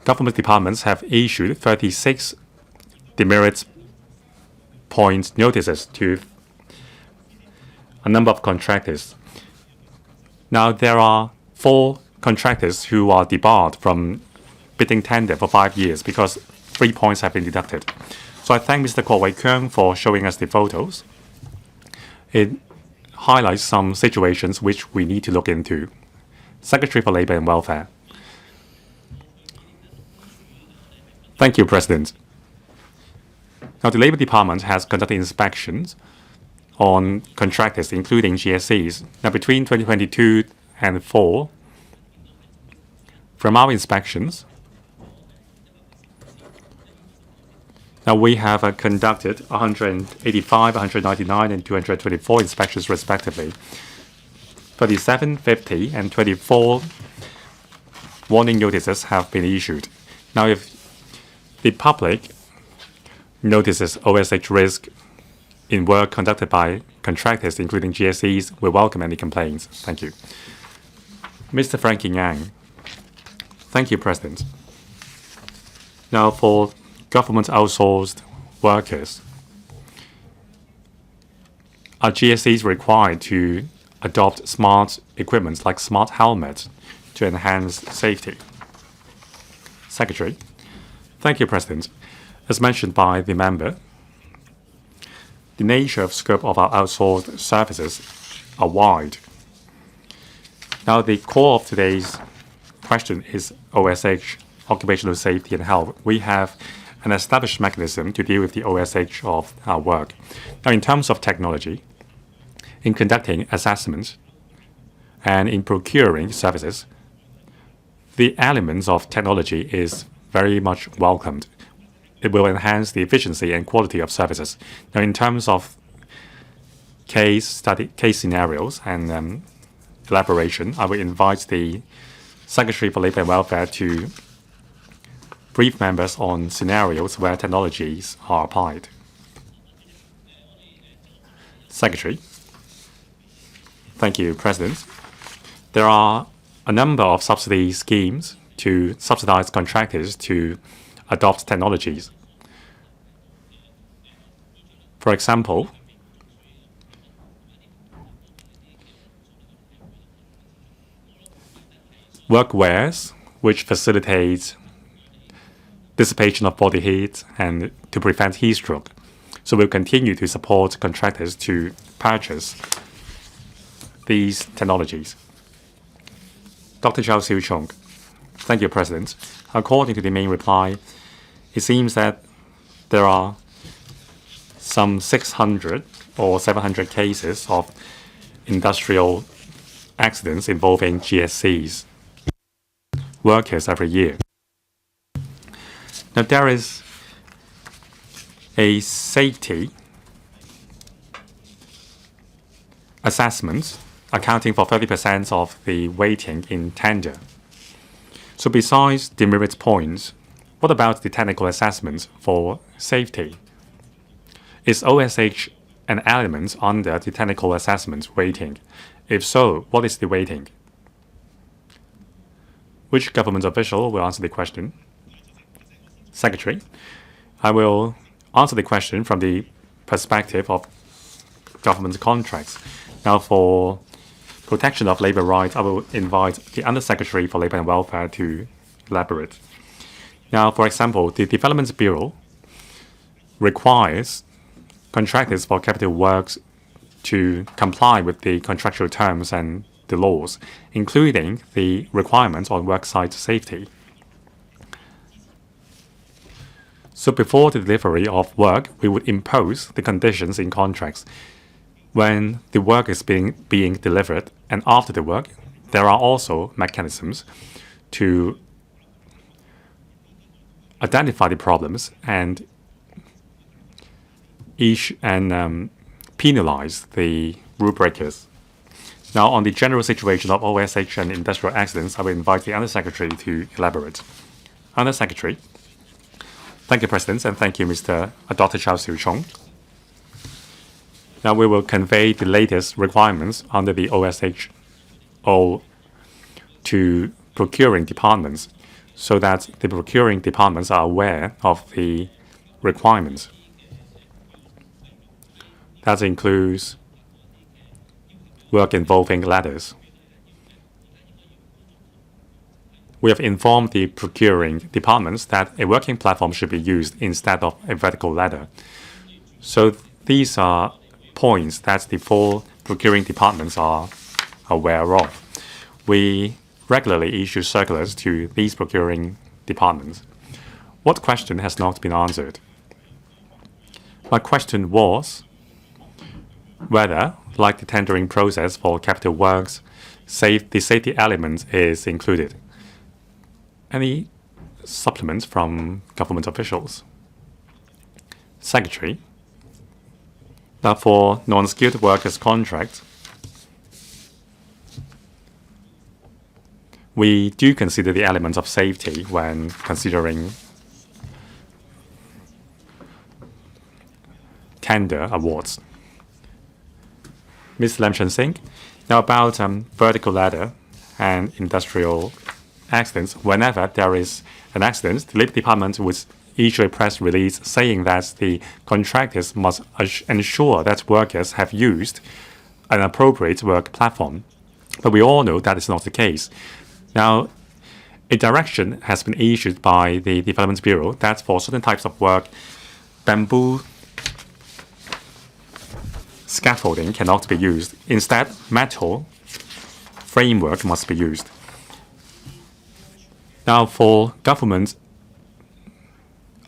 S3: government departments have issued 36 demerit point notices to a number of contractors. Now, there are 4 contractors who are debarred from bidding tender for 5 years because 3 points have been deducted. So I thank Mr. KWOK Wai-keung for showing us the photos. It highlights some situations which we need to look into. Secretary for Labor and Welfare. Thank you, President. Now, the Labor Department has conducted inspections on contractors, including GSCs. Now, between 2022 and 4, from our inspections, now we have conducted 185, 199, and 224 inspections respectively. 37, 50, and 24 warning notices have been issued. Now, if the public notices OSH risk in work conducted by contractors, including GSEs, we welcome any complaints. Thank you. Mr. Frankie Yang. Thank you, President. Now, for government outsourced workers, are GSEs required to adopt smart equipment like smart helmets to enhance safety? Secretary. Thank you, President. As mentioned by the member, the nature of scope of our outsourced services are wide. Now, the core of today's question is OSH, occupational safety and health. We have an established mechanism to deal with the OSH of our work. Now, in terms of technology, in conducting assessments and in procuring services, the elements of technology is very much welcomed. It will enhance the efficiency and quality of services. Now, in terms of case scenarios and elaboration, I will invite the Secretary for Labor and Welfare to brief members on scenarios where technologies are applied. Secretary. Thank you, President. There are a number of subsidy schemes to subsidize contractors to adopt technologies. For example, workwears, which facilitates dissipation of body heat and to prevent heat stroke. So we'll continue to support contractors to purchase these technologies. Dr. Zhao Xiu-chung. Thank you, President. According to the main reply, it seems that there are some 600 or 700 cases of industrial accidents involving GSCs workers every year. Now, there is a safety assessment accounting for 30% of the weighting in tender. So besides demerit points, what about the technical assessments for safety? Is OSH an element under the technical assessment weighting? If so, what is the weighting? Which government official will answer the question? Secretary. I will answer the question from the perspective of government contracts. Now, for protection of labor rights, I will invite the Undersecretary for Labor and Welfare to elaborate. Now, for example, the Development Bureau requires contractors for capital works to comply with the contractual terms and the laws, including the requirements on worksite safety. So before the delivery of work, we would impose the conditions in contracts. When the work is being delivered and after the work, there are also mechanisms to identify the problems and penalize the rule breakers. Now, on the general situation of OSH and industrial accidents, I will invite the Undersecretary to elaborate. Undersecretary. Thank you, President, and thank you, Dr. Zhao Xiu-chung. Now, we will convey the latest requirements under the OSHO to procuring departments so that the procuring departments are aware of the requirements. That includes work involving ladders. We have informed the procuring departments that a working platform should be used instead of a vertical ladder. So these are points that the 4 procuring departments are aware of. We regularly issue circulars to these procuring departments. What question has not been answered? My question was whether, like the tendering process for capital works, the safety element is included. Any supplements from government officials? Secretary. Now, for non-skilled workers' contracts, we do consider the elements of safety when considering tender awards. Ms. Lam Chen-sing, now about vertical ladder and industrial accidents. Whenever there is an accident, the Labor Department would issue a press release saying that the contractors must ensure that workers have used an appropriate work platform. But we all know that is not the case. Now, a direction has been issued by the Development Bureau that for certain types of work, bamboo scaffolding cannot be used. Instead, metal framework must be used. Now, for government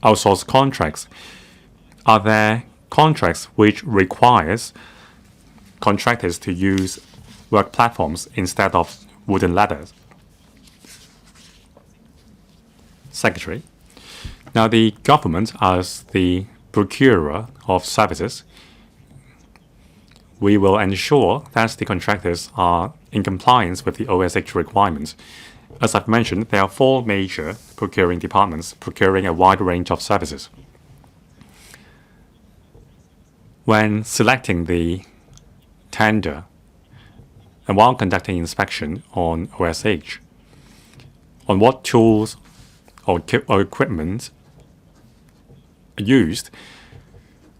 S3: outsourced contracts, are there contracts which requires contractors to use work platforms instead of wooden ladders? Secretary. Now, the government, as the procurer of services, we will ensure that the contractors are in compliance with the OSH requirements. As I've mentioned, there are 4 major procuring departments procuring a wide range of services. When selecting the tender and while conducting inspection on OSH, on what tools or equipment are used,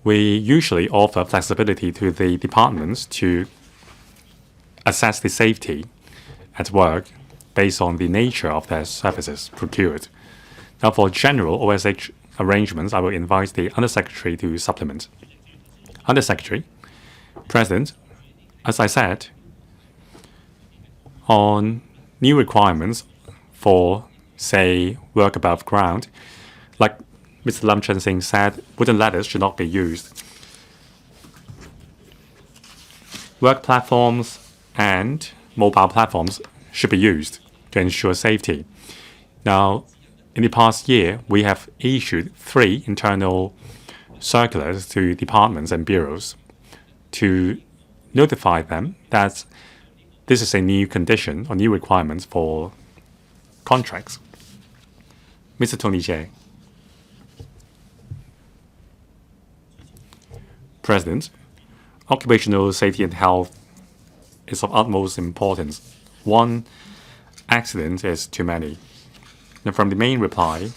S3: we usually offer flexibility to the departments to assess the safety at work based on the nature of their services procured. Now, for general OSH arrangements, I will invite the Undersecretary to supplement. Undersecretary, President, as I said, on new requirements for, say, work above ground, like Mr. Lam Chen-sing said, wooden ladders should not be used. Work platforms and mobile platforms should be used to ensure safety. Now, in the past year, we have issued 3 internal circulars to departments and bureaus to notify them that this is a new condition or new requirements for contracts. Mr. Tony Jay. President, occupational safety and health is of utmost importance. One accident is too many. And from the main reply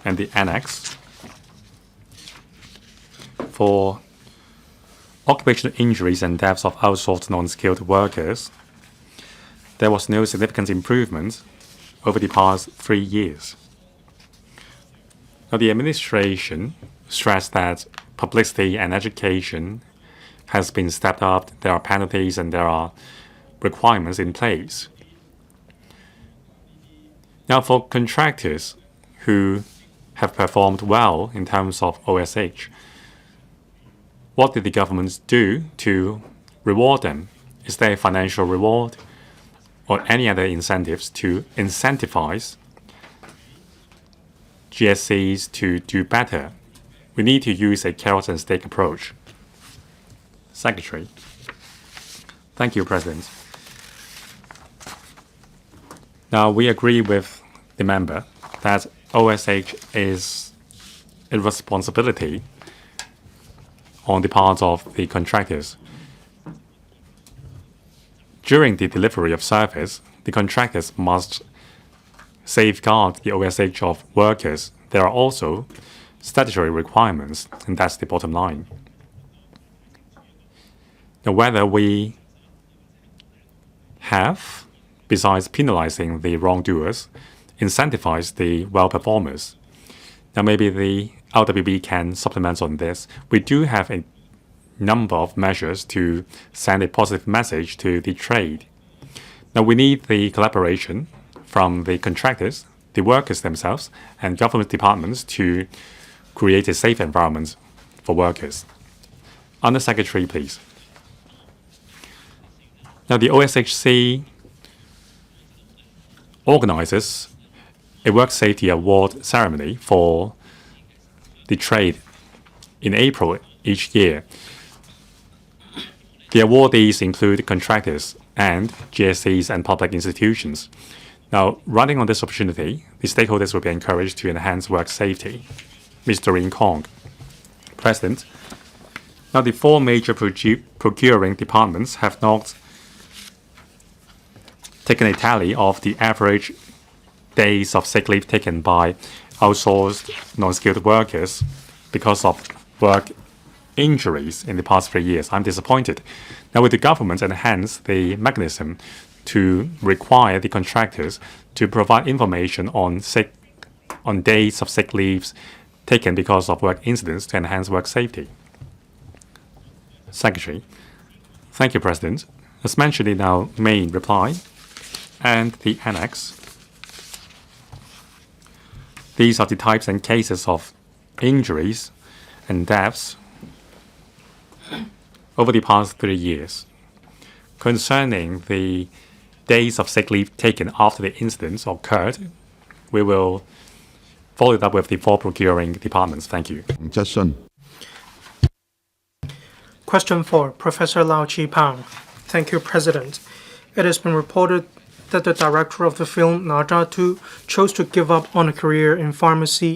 S3: and the annex, for occupational injuries and deaths of outsourced non-skilled workers, there was no significant improvement over the past 3 years. Now, the administration stressed that publicity and education has been stepped up. There are penalties and there are requirements in place. Now, for contractors who have performed well in terms of OSH, what did the government do to reward them? Is there a financial reward or any other incentives to incentivize GSCs to do better? We need to use a carrot and stick approach. Secretary. Thank you, President. Now, we agree with the member that OSH is a responsibility on the part of the contractors. During the delivery of service, the contractors must safeguard the OSH of workers. There are also statutory requirements, and that's the bottom line. Now, whether we have, besides penalizing the wrongdoers, incentivize the well-performers. Now, maybe the LWB can supplement on this. We do have a number of measures to send a positive message to the trade. Now, we need the collaboration from the contractors, the workers themselves, and government departments to create a safe environment for workers. Under Secretary, please. Now, the OSHC organizes a work safety award ceremony for the trade in April each year. The awardees include contractors and GSEs and public institutions. Now, running on this opportunity, the stakeholders will be encouraged to enhance work safety. Mr. Rin Kong. President, now the four major procuring departments have not taken a tally of the average days of sick leave taken by outsourced non-skilled workers because of work injuries in the past 3 years. I'm disappointed. Now, will the government enhance the mechanism to require the contractors to provide information on days of sick leaves taken because of work incidents to enhance work safety? Secretary. Thank you, President. As mentioned in our main reply and the annex, these are the types and cases of injuries and deaths over the past 3 years. Concerning the days of sick leave taken after the incidents occurred, we will follow it up with the four procuring departments. Thank you.
S4: Question 4, Professor LAU Chi-pang. Thank you, President. It has been reported that the director of the film Naja 2 chose to give up on a career in pharmacy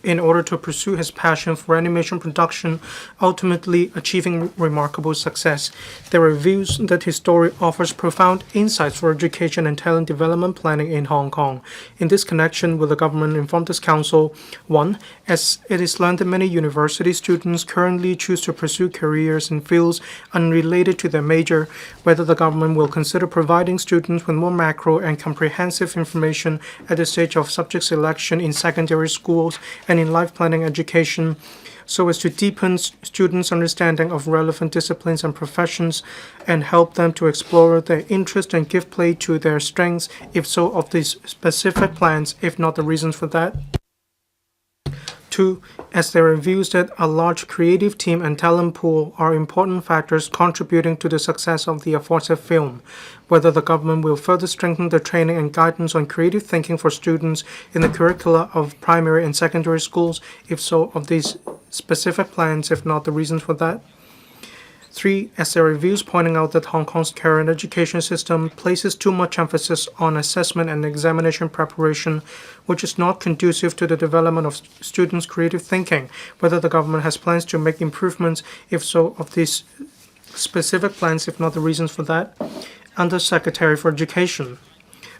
S4: in order to pursue his passion for animation production, ultimately achieving remarkable success. There are views that his story offers profound insights for education and talent development planning in Hong Kong. In this connection, will the government inform this council? 1. As it is learned that many university students currently choose to pursue careers in fields unrelated to their major, whether the government will consider providing students with more macro and comprehensive information at the stage of subject selection in secondary schools and in life planning education, so as to deepen students' understanding of relevant disciplines and professions and help them to explore their interest and give play to their strengths, if so, of these specific plans, if not the reasons for that. 2. As there are views that a large creative team and talent pool are important factors contributing to the success of the aforesaid film, whether the government will further strengthen the training and guidance on creative thinking for students in the curricula of primary and secondary schools, if so, of these specific plans, if not the reasons for that. 3. As there are views pointing out that Hong Kong's current education system places too much emphasis on assessment and examination preparation, which is not conducive to the development of students' creative thinking, whether the government has plans to make improvements, if so, of these specific plans, if not the reasons for that. Under Secretary for Education.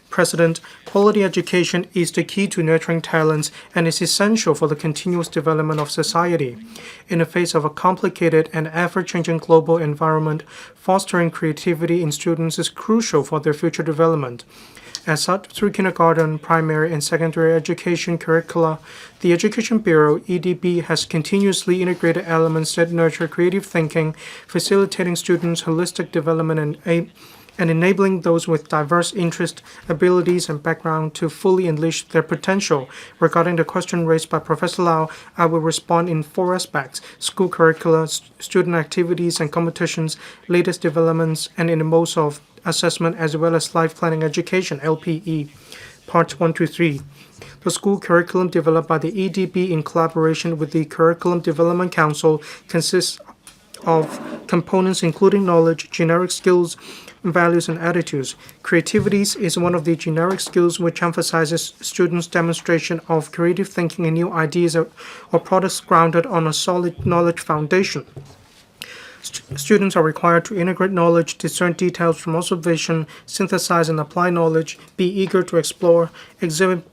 S4: President, quality education is the key to nurturing talents and is essential for the continuous development of society. In the face of a complicated and ever-changing global environment, fostering creativity in students is crucial for their future development. As such, through kindergarten, primary, and secondary education curricula, the Education Bureau, EDB, has continuously integrated elements that nurture creative thinking, facilitating students' holistic development and enabling those with diverse interests, abilities, and background to fully unleash their potential. Regarding the question raised by Professor Lau, I will respond in 4 aspects: school curricula, student activities and competitions, latest developments, and in the modes of assessment, as well as life planning education, LPE. Parts 1 to 3. The school curriculum developed by the EDB in collaboration with the Curriculum Development Council consists of components including knowledge, generic skills, values, and attitudes. Creativities is one of the generic skills which emphasizes students' demonstration of creative thinking and new ideas or products grounded on a solid knowledge foundation. Students are required to integrate knowledge, discern details from observation, synthesize and apply knowledge, be eager to explore, exhibit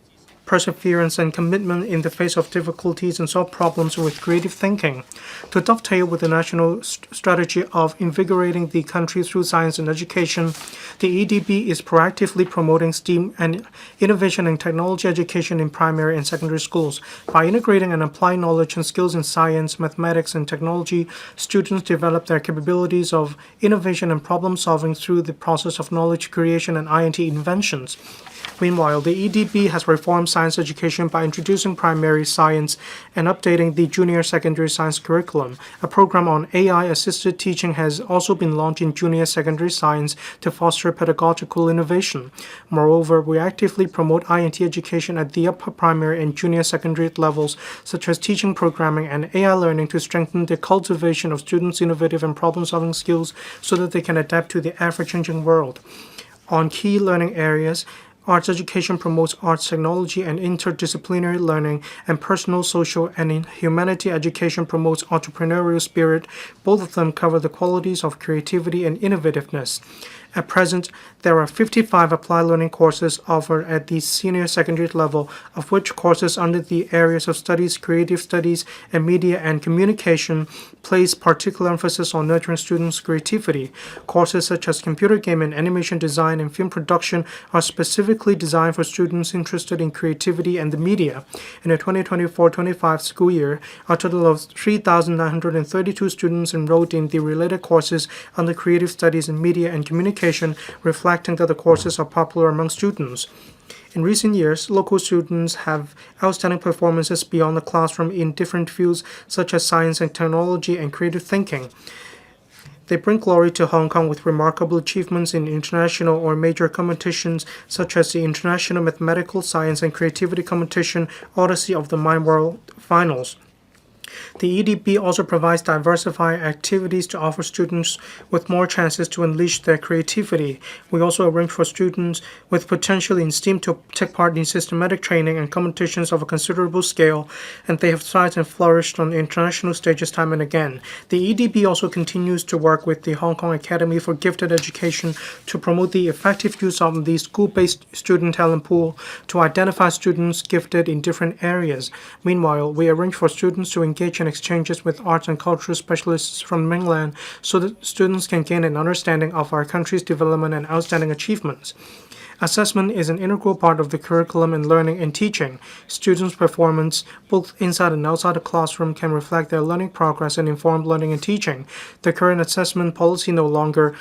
S4: perseverance, and commitment in the face of difficulties and solve problems with creative thinking. To dovetail with the national strategy of invigorating the country through science and education, the EDB is proactively promoting STEAM and innovation and technology education in primary and secondary schools. By integrating and applying knowledge and skills in science, mathematics, and technology, students develop their capabilities of innovation and problem solving through the process of knowledge creation and INT inventions. Meanwhile, the EDB has reformed science education by introducing primary science and updating the junior secondary science curriculum. A program on AI-assisted teaching has also been launched in junior secondary science to foster pedagogical innovation. Moreover, we actively promote INT education at the upper primary and junior secondary levels, such as teaching programming and AI learning, to strengthen the cultivation of students' innovative and problem-solving skills so that they can adapt to the ever-changing world. On key learning areas, arts education promotes arts technology and interdisciplinary learning, and personal, social, and humanity education promotes entrepreneurial spirit. Both of them cover the qualities of creativity and innovativeness. At present, there are 55 applied learning courses offered at the senior secondary level, of which courses under the areas of studies, creative studies, and media and communication place particular emphasis on nurturing students' creativity. Courses such as computer game and animation design and film production are specifically designed for students interested in creativity and the media. In the 2024-25 school year, a total of 3,932 students enrolled in the related courses under creative studies and media and communication, reflecting that the courses are popular among students. In recent years, local students have outstanding performances beyond the classroom in different fields such as science and technology and creative thinking. They bring glory to Hong Kong with remarkable achievements in international or major competitions such as the International Mathematical Science and Creativity Competition Odyssey of the Mind World Finals. The EDB also provides diversified activities to offer students with more chances to unleash their creativity. We also arrange for students with potential in STEAM to take part in systematic training and competitions of a considerable scale, and they have thrived and flourished on international stages time and again. The EDB also continues to work with the Hong Kong Academy for Gifted Education to promote the effective use of the school-based student talent pool to identify students gifted in different areas. Meanwhile, we arrange for students to engage in exchanges with arts and cultural specialists from mainland so that students can gain an understanding of our country's development and outstanding achievements. Assessment is an integral part of the curriculum in learning and teaching. Students' performance, both inside and outside the classroom, can reflect their learning progress and inform learning and teaching. The current assessment policy no longer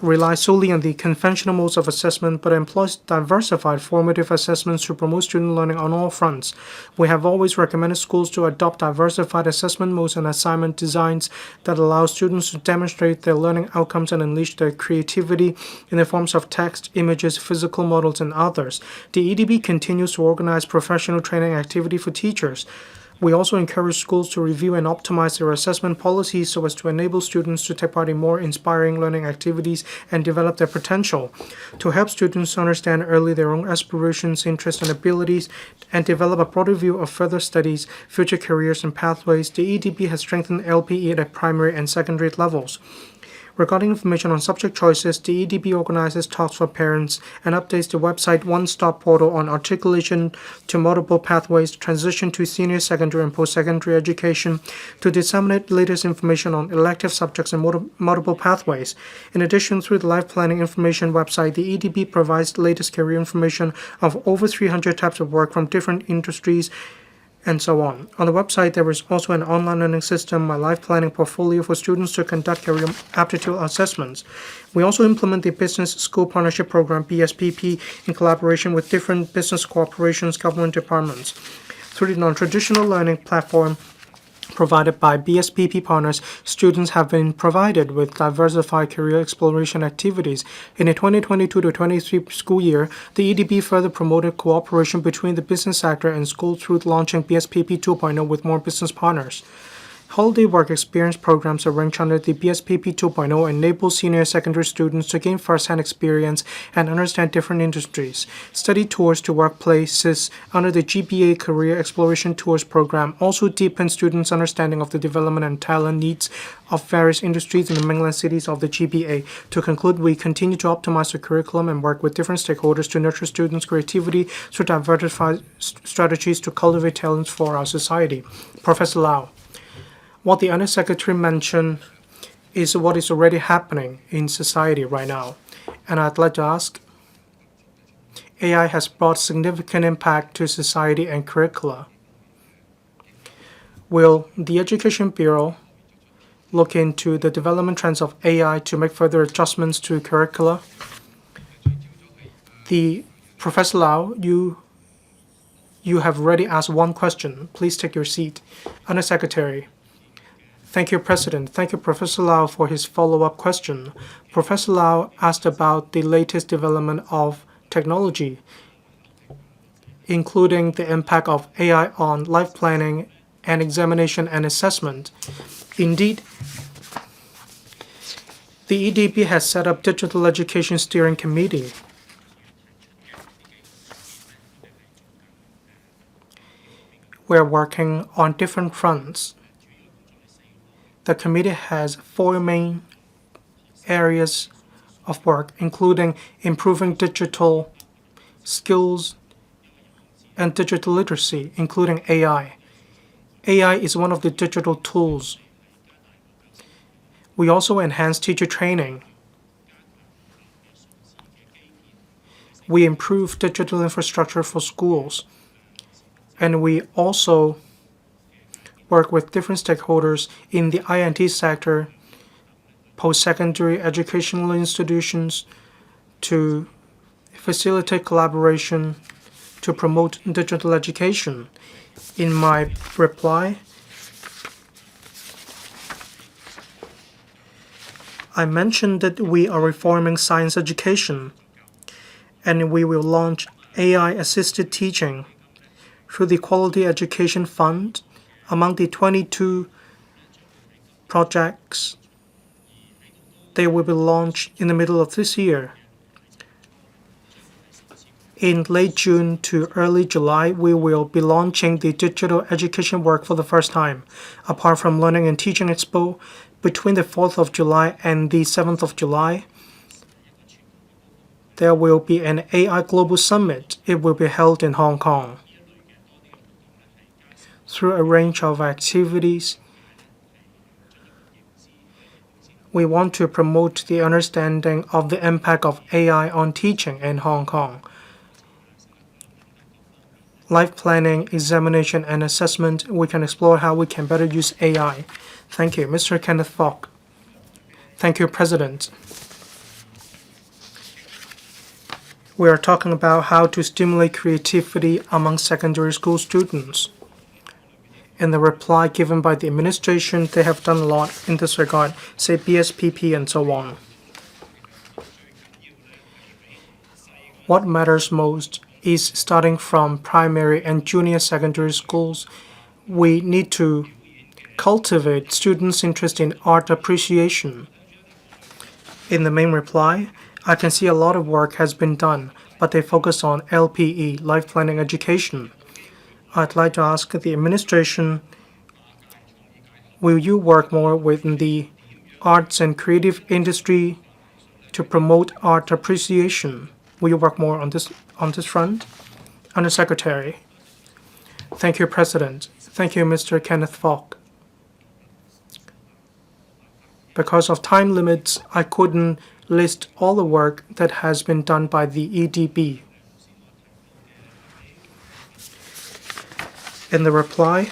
S4: relies solely on the conventional modes of assessment, but employs diversified formative assessments to promote student learning on all fronts. We have always recommended schools to adopt diversified assessment modes and assignment designs that allow students to demonstrate their learning outcomes and unleash their creativity in the forms of text, images, physical models, and others. The EDB continues to organize professional training activity for teachers. We also encourage schools to review and optimize their assessment policies so as to enable students to take part in more inspiring learning activities and develop their potential. To help students understand early their own aspirations, interests, and abilities, and develop a broader view of further studies, future careers, and pathways, the EDB has strengthened LPE at primary and secondary levels. Regarding information on subject choices, the EDB organizes talks for parents and updates the website one-stop portal on articulation to multiple pathways, transition to senior secondary and post-secondary education, to disseminate latest information on elective subjects and multiple pathways. In addition, through the life planning information website, the EDB provides the latest career information of over 300 types of work from different industries, and so on. On the website, there is also an online learning system, My Life Planning Portfolio, for students to conduct career aptitude assessments. We also implement the Business School Partnership Program, BSPP, in collaboration with different business corporations, government departments. Through the non-traditional learning platform provided by BSPP partners, students have been provided with diversified career exploration activities. In the 2022-23 school year, the EDB further promoted cooperation between the business sector and schools through launching BSPP 2.0 with more business partners. Holiday work experience programs arranged under the BSPP 2.0 enable senior secondary students to gain first-hand experience and understand different industries. Study tours to workplaces under the GPA Career Exploration Tours program also deepen students' understanding of the development and talent needs of various industries in the mainland cities of the GPA. To conclude, we continue to optimize the curriculum and work with different stakeholders to nurture students' creativity through diversified strategies to cultivate talents for our society. Professor Lau. What the Undersecretary mentioned is what is already happening in society right now. And I'd like to ask, AI has brought significant impact to society and curricula. Will the Education Bureau look into the development trends of AI to make further adjustments to curricula? Professor Lau, you have already asked one question. Please take your seat. Undersecretary. Thank you, President. Thank you, Professor Lau, for his follow-up question. Professor Lau asked about the latest development of technology, including the impact of AI on life planning and examination and assessment. Indeed, the EDB has set up Digital Education Steering Committee. We're working on different fronts. The committee has 4 main areas of work, including improving digital skills and digital literacy, including AI. AI is one of the digital tools. We also enhance teacher training. We improve digital infrastructure for schools. And we also work with different stakeholders in the INT sector, post-secondary educational institutions, to facilitate collaboration to promote digital education. In my reply, I mentioned that we are reforming science education, and we will launch AI-assisted teaching through the Quality Education Fund. Among the 22 projects, they will be launched in the middle of this year. In late June to early July, we will be launching the Digital Education Work for the first time. Apart from Learning and Teaching Expo, between the 4th of July and the 7th of July, there will be an AI Global Summit. It will be held in Hong Kong. Through a range of activities, we want to promote the understanding of the impact of AI on teaching in Hong Kong. Life planning, examination, and assessment, we can explore how we can better use AI. Thank you. Mr. Kenneth Fok. Thank you, President. We are talking about how to stimulate creativity among secondary school students. In the reply given by the administration, they have done a lot in this regard, say BSPP and so on. What matters most is starting from primary and junior secondary schools, we need to cultivate students' interest in art appreciation. In the main reply, I can see a lot of work has been done, but they focus on LPE, life planning education. I'd like to ask the administration, will you work more within the arts and creative industry to promote art appreciation? Will you work more on this front? Undersecretary. Thank you, President. Thank you, Mr. Kenneth Fok. Because of time limits, I couldn't list all the work that has been done by the EDB. In the reply,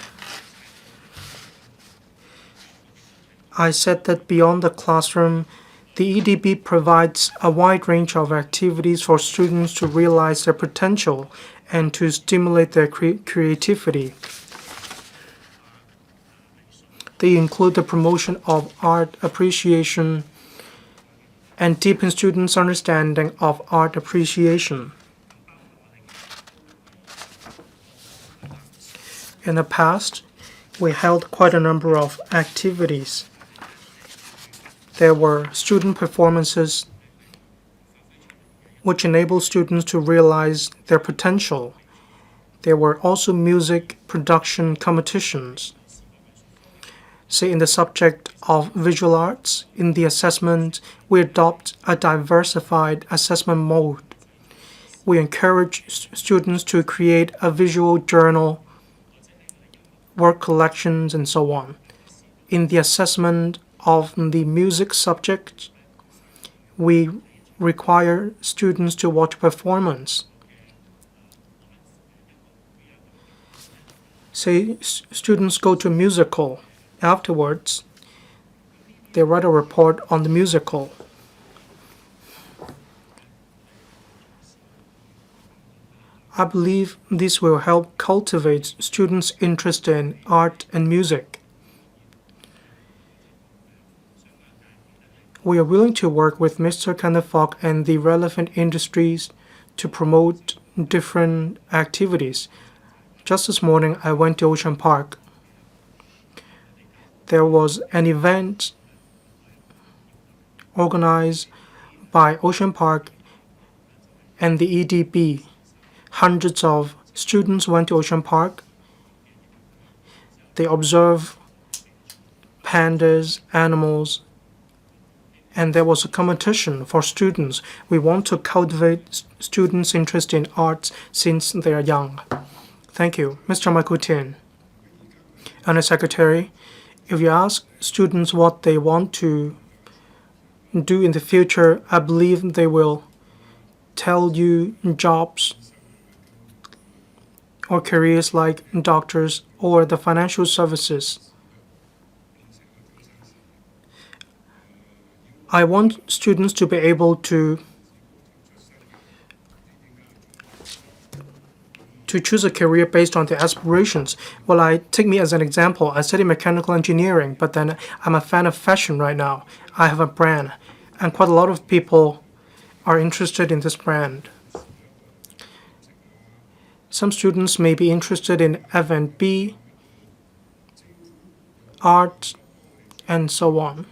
S4: I said that beyond the classroom, the EDB provides a wide range of activities for students to realize their potential and to stimulate their creativity. They include the promotion of art appreciation and deepen students' understanding of art appreciation. In the past, we held quite a number of activities. There were student performances which enable students to realize their potential. There were also music production competitions. Say in the subject of visual arts, in the assessment, we adopt a diversified assessment mode. We encourage students to create a visual journal, work collections, and so on. In the assessment of the music subject, we require students to watch a performance. Say students go to a musical. Afterwards, they write a report on the musical. I believe this will help cultivate students' interest in art and music. We are willing to work with Mr. Kanafok and the relevant industries to promote different activities. Just this morning, I went to Ocean Park. There was an event organized by Ocean Park and the EDB. Hundreds of students went to Ocean Park. They observed pandas, animals, and there was a competition for students. We want to cultivate students' interest in arts since they are young. Thank you. Mr. Michael Tin. Under Secretary, if you ask students what they want to do in the future, I believe they will tell you jobs or careers like doctors or the financial services. I want students to be able to choose a career based on their aspirations. Well, take me as an example. I study mechanical engineering, but then I'm a fan of fashion right now. I have a brand, and quite a lot of people are interested in this brand. Some students may be interested in F&B, art, and so on.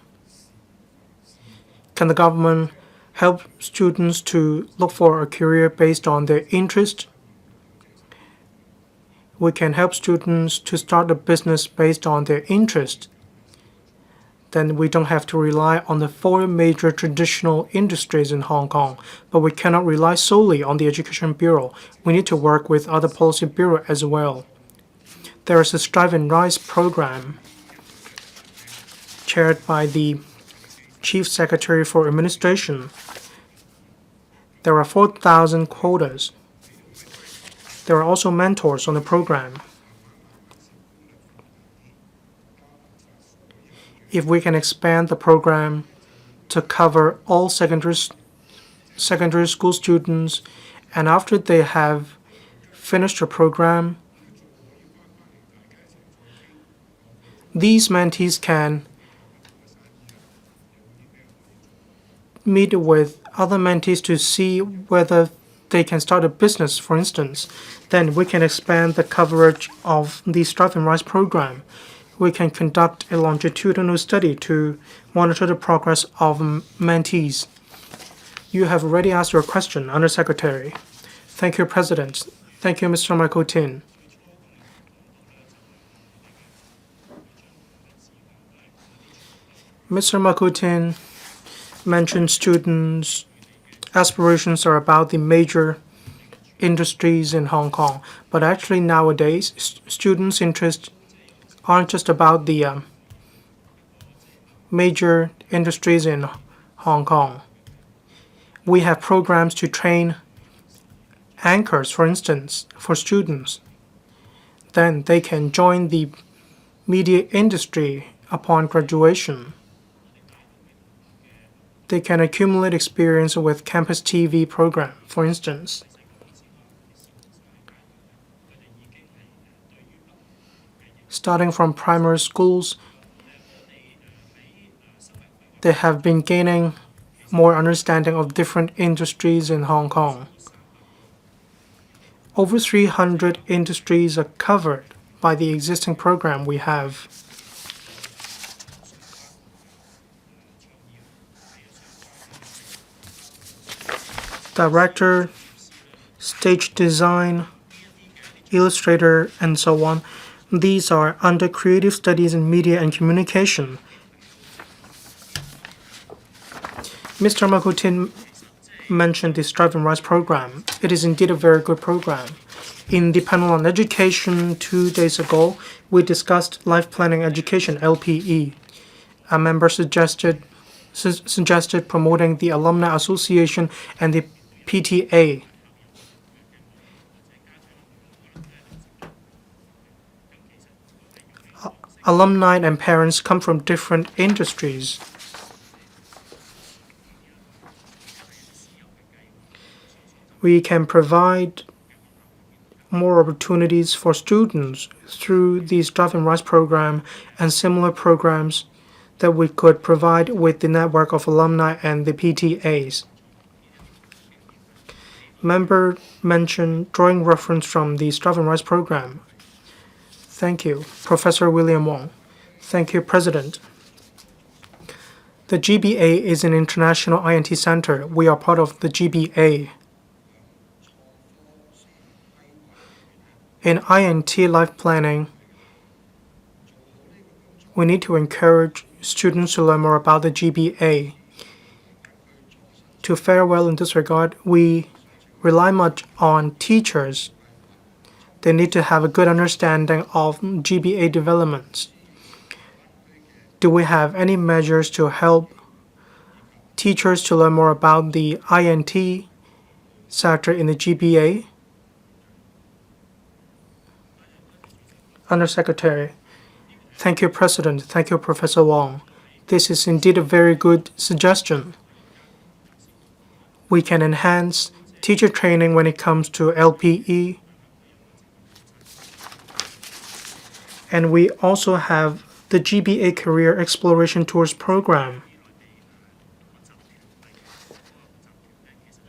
S4: Can the government help students to look for a career based on their interest? We can help students to start a business based on their interest. Then we don't have to rely on the 4 major traditional industries in Hong Kong, but we cannot rely solely on the Education Bureau. We need to work with other policy bureaus as well. There is a Strive and Rise program chaired by the Chief Secretary for Administration. There are 4,000 quotas. There are also mentors on the program. If we can expand the program to cover all secondary school students, and after they have finished the program, these mentees can meet with other mentees to see whether they can start a business, for instance. Then we can expand the coverage of the Strive and Rise program. We can conduct a longitudinal study to monitor the progress of mentees. You have already asked your question, Under Secretary. Thank you, President. Thank you, Mr. Michael Tin. Mr. Michael Tin mentioned students' aspirations are about the major industries in Hong Kong, but actually nowadays students' interests aren't just about the major industries in Hong Kong. We have programs to train anchors, for instance, for students. Then they can join the media industry upon graduation. They can accumulate experience with campus TV program, for instance. Starting from primary schools, they have been gaining more understanding of different industries in Hong Kong. Over 300 industries are covered by the existing program we have. Director, stage design, illustrator, and so on. These are under Creative Studies in Media and Communication. Mr. Makutin mentioned the Strive and Rise program. It is indeed a very good program. In the panel on education 2 days ago, we discussed life planning education, LPE. A member suggested promoting the Alumni Association and the PTA. Alumni and parents come from different industries. We can provide more opportunities for students through the Strive and Rise program and similar programs that we could provide with the network of alumni and the PTAs. Member mentioned drawing reference from the Strive and Rise program. Thank you. Professor William Wong. Thank you, President. The GBA is an international INT center. We are part of the GBA. In INT life planning, we need to encourage students to learn more about the GBA. To fare well in this regard, we rely much on teachers. They need to have a good understanding of GBA developments. Do we have any measures to help teachers to learn more about the INT sector in the GBA? Undersecretary. Thank you, President. Thank you, Professor Wong. This is indeed a very good suggestion. We can enhance teacher training when it comes to LPE. And we also have the GBA Career Exploration Tours program.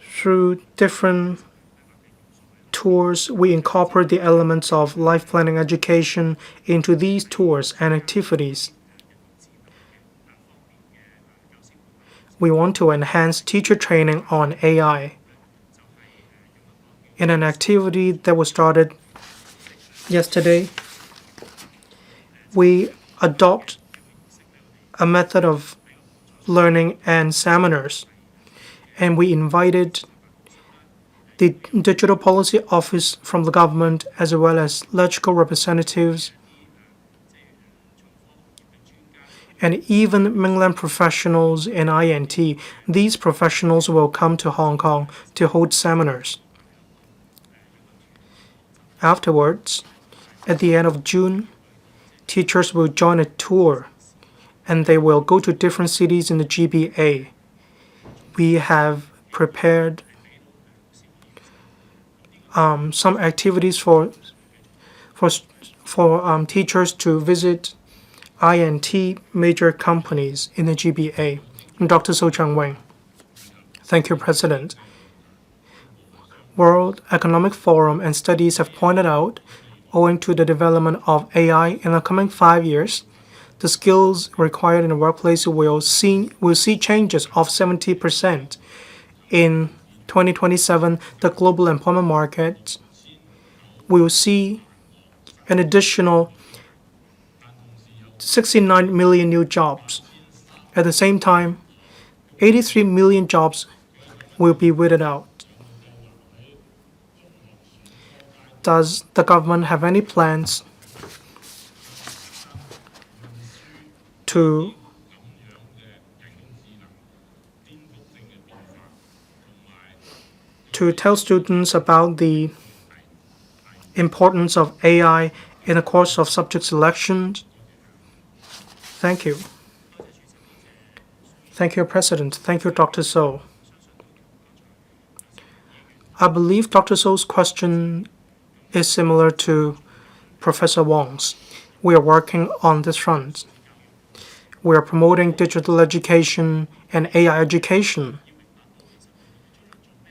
S4: Through different tours, we incorporate the elements of life planning education into these tours and activities. We want to enhance teacher training on AI. In an activity that was started yesterday, we adopt a method of learning and seminars, and we invited the Digital Policy Office from the government as well as logical representatives and even mainland professionals in INT. These professionals will come to Hong Kong to hold seminars. Afterwards, at the end of June, teachers will join a tour and they will go to different cities in the GBA. We have prepared some activities for teachers to visit INT major companies in the GBA. Dr. So Chang-Wang. Thank you, President. World Economic Forum and studies have pointed out, owing to the development of AI in the coming 5 years, the skills required in the workplace will see changes of 70%. In 2027, the global employment market will see an additional 69 million new jobs. At the same time, 83 million jobs will be weeded out. Does the government have any plans to tell students about the importance of AI in the course of subject selection? Thank you. Thank you, President. Thank you, Dr. So. I believe Dr. So's question is similar to Professor Wong's. We are working on this front. We are promoting digital education and AI education.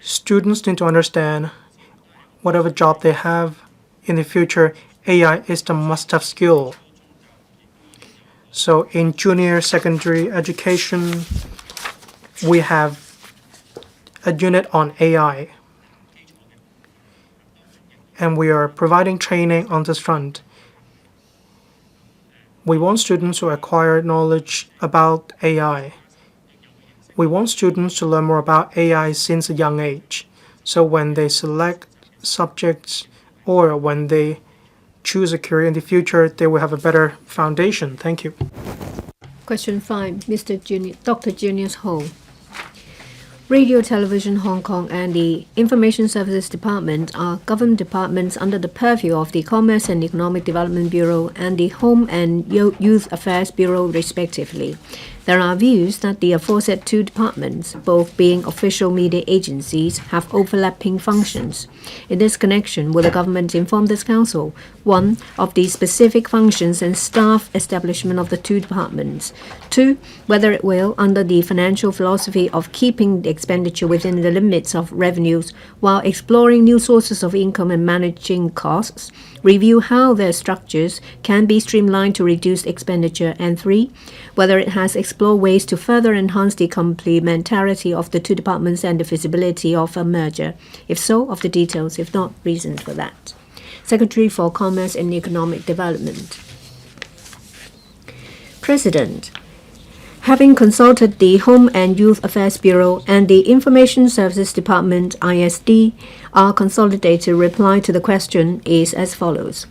S4: Students need to understand whatever job they have in the future, AI is the must-have skill. So in junior secondary education, we have a unit on AI, and we are providing training on this front. We want students to acquire knowledge about AI. We want students to learn more about AI since a young age. So when they select subjects or when they choose a career in the future, they will have a better foundation. Thank you.
S5: Question 5, Dr. Junius Ho. Radio Television Hong Kong and the Information Services Department are government departments under the purview of the Commerce and Economic Development Bureau and the Home and Youth Affairs Bureau, respectively. There are views that the aforesaid two departments, both being official media agencies, have overlapping functions. In this connection, will the government inform this council, 1. of the specific functions and staff establishment of the two departments, 2. whether it will, under the financial philosophy of keeping the expenditure within the limits of revenues while exploring new sources of income and managing costs, review how their structures can be streamlined to reduce expenditure, and 3. whether it has explored ways to further enhance the complementarity of the two departments and the feasibility of a merger. If so, of the details, if not, reasons for that. Secretary for Commerce and Economic Development. President, having consulted the Home and Youth Affairs Bureau and the Information Services Department, ISD, our consolidated reply to the question is as follows.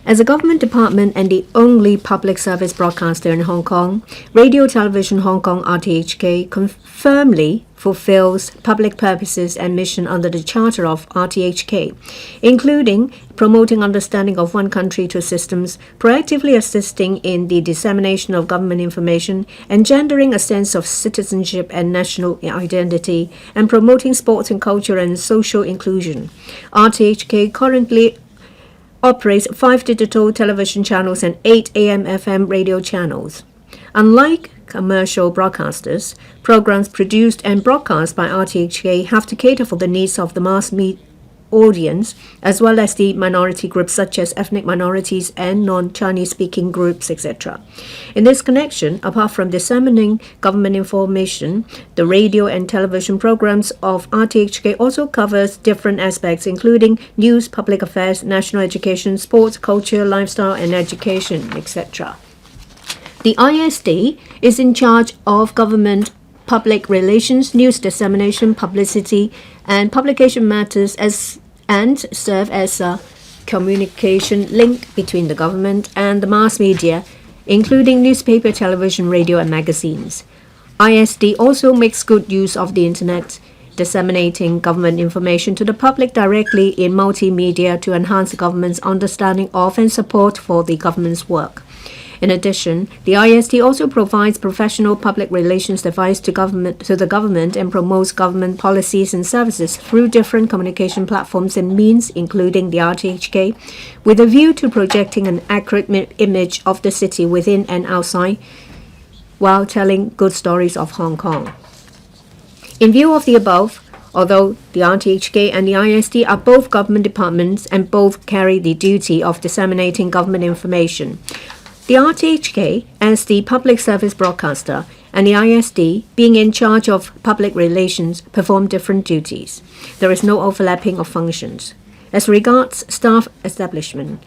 S5: As a government department and the only public service broadcaster in Hong Kong, Radio Television Hong Kong RTHK firmly fulfills public purposes and mission under the Charter of RTHK, including promoting understanding of one country, two systems, proactively assisting in the dissemination of government information, engendering a sense of citizenship and national identity, and promoting sports and culture and social inclusion. RTHK currently operates 5 digital television channels and 8 AM/FM radio channels. Unlike commercial broadcasters, programs produced and broadcast by RTHK have to cater for the needs of the mass media audience, as well as the minority groups such as ethnic minorities and non-Chinese speaking groups, etc. In this connection, apart from disseminating government information, the radio and television programs of RTHK also covers different aspects, including news, public affairs, national education, sports, culture, lifestyle, and education, etc. The ISD is in charge of government public relations, news dissemination, publicity, and publication matters and serve as a communication link between the government and the mass media, including newspaper, television, radio, and magazines. ISD also makes good use of the internet, disseminating government information to the public directly in multimedia to enhance the government's understanding of and support for the government's work. In addition, the ISD also provides professional public relations advice to the government and promotes government policies and services through different communication platforms and means, including the RTHK, with a view to projecting an accurate image of the city within and outside, while telling good stories of Hong Kong. In view of the above, although the RTHK and the ISD are both government departments and both carry the duty of disseminating government information, the RTHK, as the public service broadcaster, and the ISD, being in charge of public relations, perform different duties. There is no overlapping of functions. As regards staff establishment,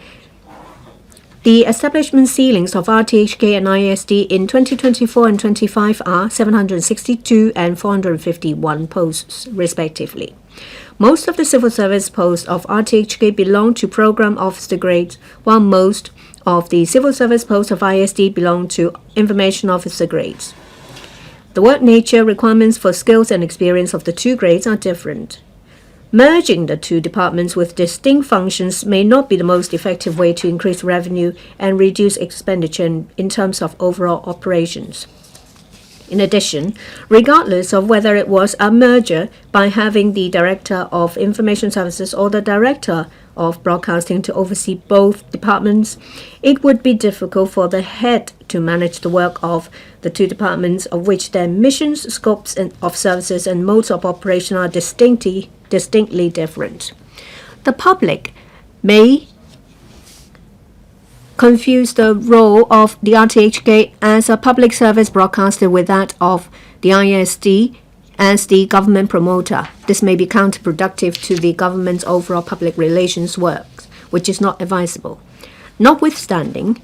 S5: the establishment ceilings of RTHK and ISD in 2024 and 25 are 762 and 451 posts, respectively. Most of the civil service posts of RTHK belong to program officer grades, while most of the civil service posts of ISD belong to information officer grades. The work nature, requirements for skills and experience of the two grades are different. Merging the two departments with distinct functions may not be the most effective way to increase revenue and reduce expenditure in terms of overall operations. In addition, regardless of whether it was a merger by having the Director of Information Services or the Director of Broadcasting to oversee both departments, it would be difficult for the head to manage the work of the two departments, of which their missions, scopes of services, and modes of operation are distinctly different. The public may confuse the role of the RTHK as a public service broadcaster with that of the ISD as the government promoter. This may be counterproductive to the government's overall public relations work, which is not advisable. Notwithstanding,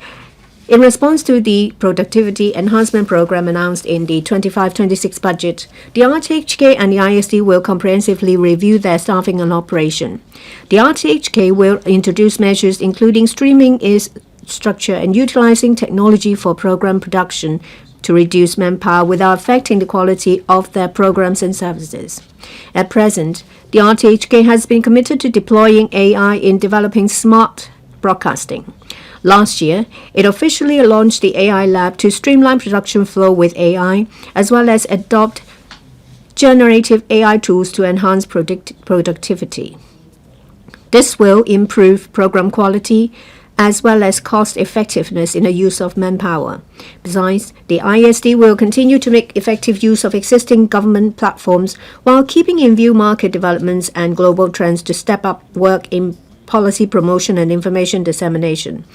S5: in response to the productivity enhancement program announced in the 25-26 budget, the RTHK and the ISD will comprehensively review their staffing and operation. The RTHK will introduce measures including streaming its structure and utilizing technology for program production to reduce manpower without affecting the quality of their programs and services. At present, the RTHK has been committed to deploying AI in developing smart broadcasting. Last year, it officially launched the AI Lab to streamline production flow with AI, as well as adopt generative AI tools to enhance productivity. This will improve program quality as well as cost effectiveness in the use of manpower. Besides, the ISD will continue to make effective use of existing government platforms while keeping in view market developments and global trends to step up work in policy promotion and information dissemination.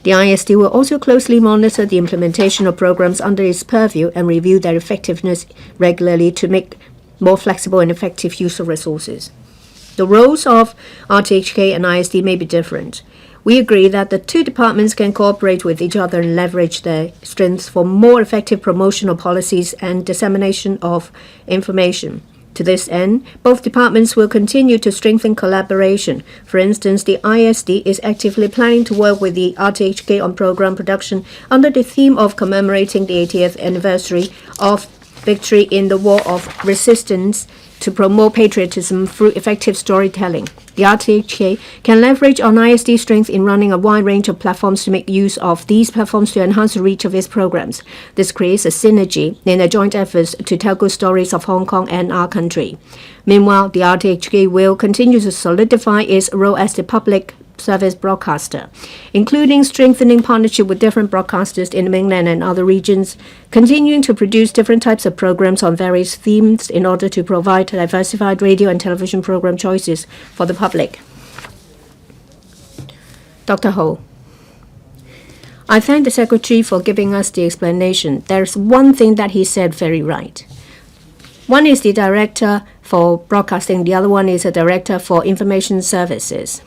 S5: The ISD will also closely monitor the implementation of programs under its purview and review their effectiveness regularly to make more flexible and effective use of resources. The roles of RTHK and ISD may be different. We agree that the two departments can cooperate with each other and leverage their strengths for more effective promotion of policies and dissemination of information. To this end, both departments will continue to strengthen collaboration. For instance, the ISD is actively planning to work with the RTHK on program production under the theme of commemorating the 80th anniversary of victory in the War of Resistance to promote patriotism through effective storytelling. The RTHK can leverage on ISD's strength in running a wide range of platforms to make use of these platforms to enhance the reach of its programs. This creates a synergy in the joint efforts to tell good stories of Hong Kong and our country. Meanwhile, the RTHK will continue to solidify its role as the public service broadcaster, including strengthening partnership with different broadcasters in the mainland and other regions, continuing to produce different types of programs on various themes in order to provide diversified radio and television program choices for the public. Dr. Ho, I thank the Secretary for giving us the explanation. There's one thing that he said very right. One is the Director for Broadcasting, the other one is a Director for Information Services.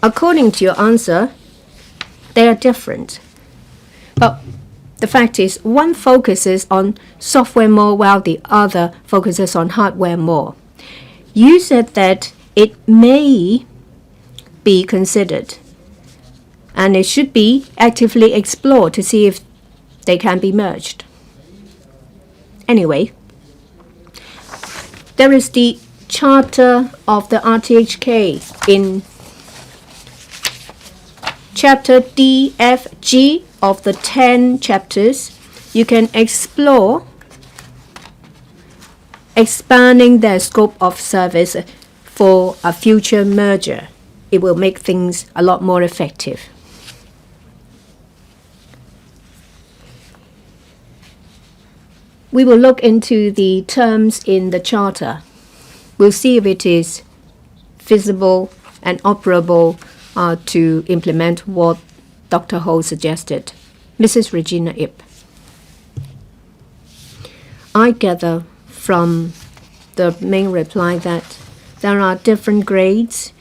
S5: According to your answer, they are different. But the fact is, one focuses on software more while the other focuses on hardware more. You said that it may be considered and it should be actively explored to see if they can be merged. Anyway, there is the Charter of the RTHK in Chapter D, F, G of the 10 chapters. You can explore expanding their scope of service for a future merger. It will make things a lot more effective. We will look into the terms in the Charter. We'll see if it is feasible and operable to implement what Dr. Ho suggested. Mrs. Regina Ip. I gather from the main reply that there are different grades.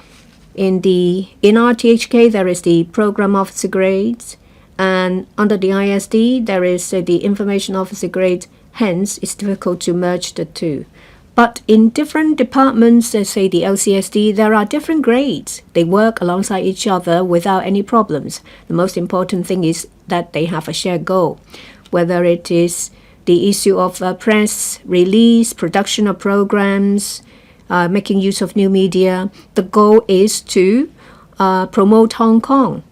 S5: In RTHK, there is the program officer grades, and under the ISD, there is the information officer grade. Hence, it's difficult to merge the two. But in different departments, say the LCSD, there are different grades. They work alongside each other without any problems. The most important thing is that they have a shared goal, whether it is the issue of press release, production of programs, making use of new media. The goal is to promote Hong Kong.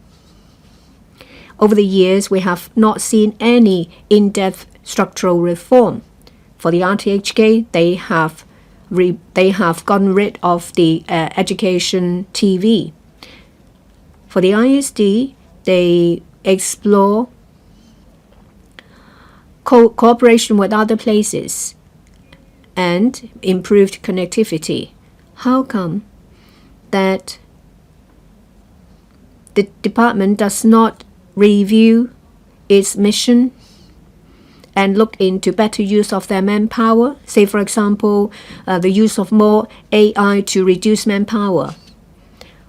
S5: Over the years, we have not seen any in-depth structural reform. For the RTHK, they have gotten rid of the education TV. For the ISD, they explore cooperation with other places and improved connectivity. How come that the department does not review its mission and look into better use of their manpower, say for example, the use of more AI to reduce manpower.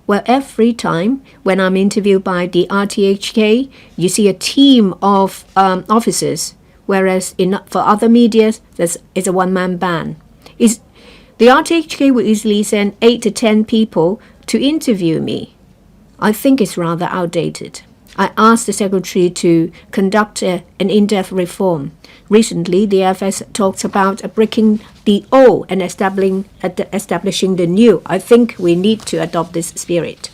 S5: Well, every time when I'm interviewed by the RTHK, you see a team of officers, whereas for other media, it's a one-man band. The RTHK will easily send 8 to 10 people to interview me. I think it's rather outdated. I asked the secretary to conduct an in-depth reform. Recently, the FS talks about breaking the old and establishing the new. I think we need to adopt this spirit.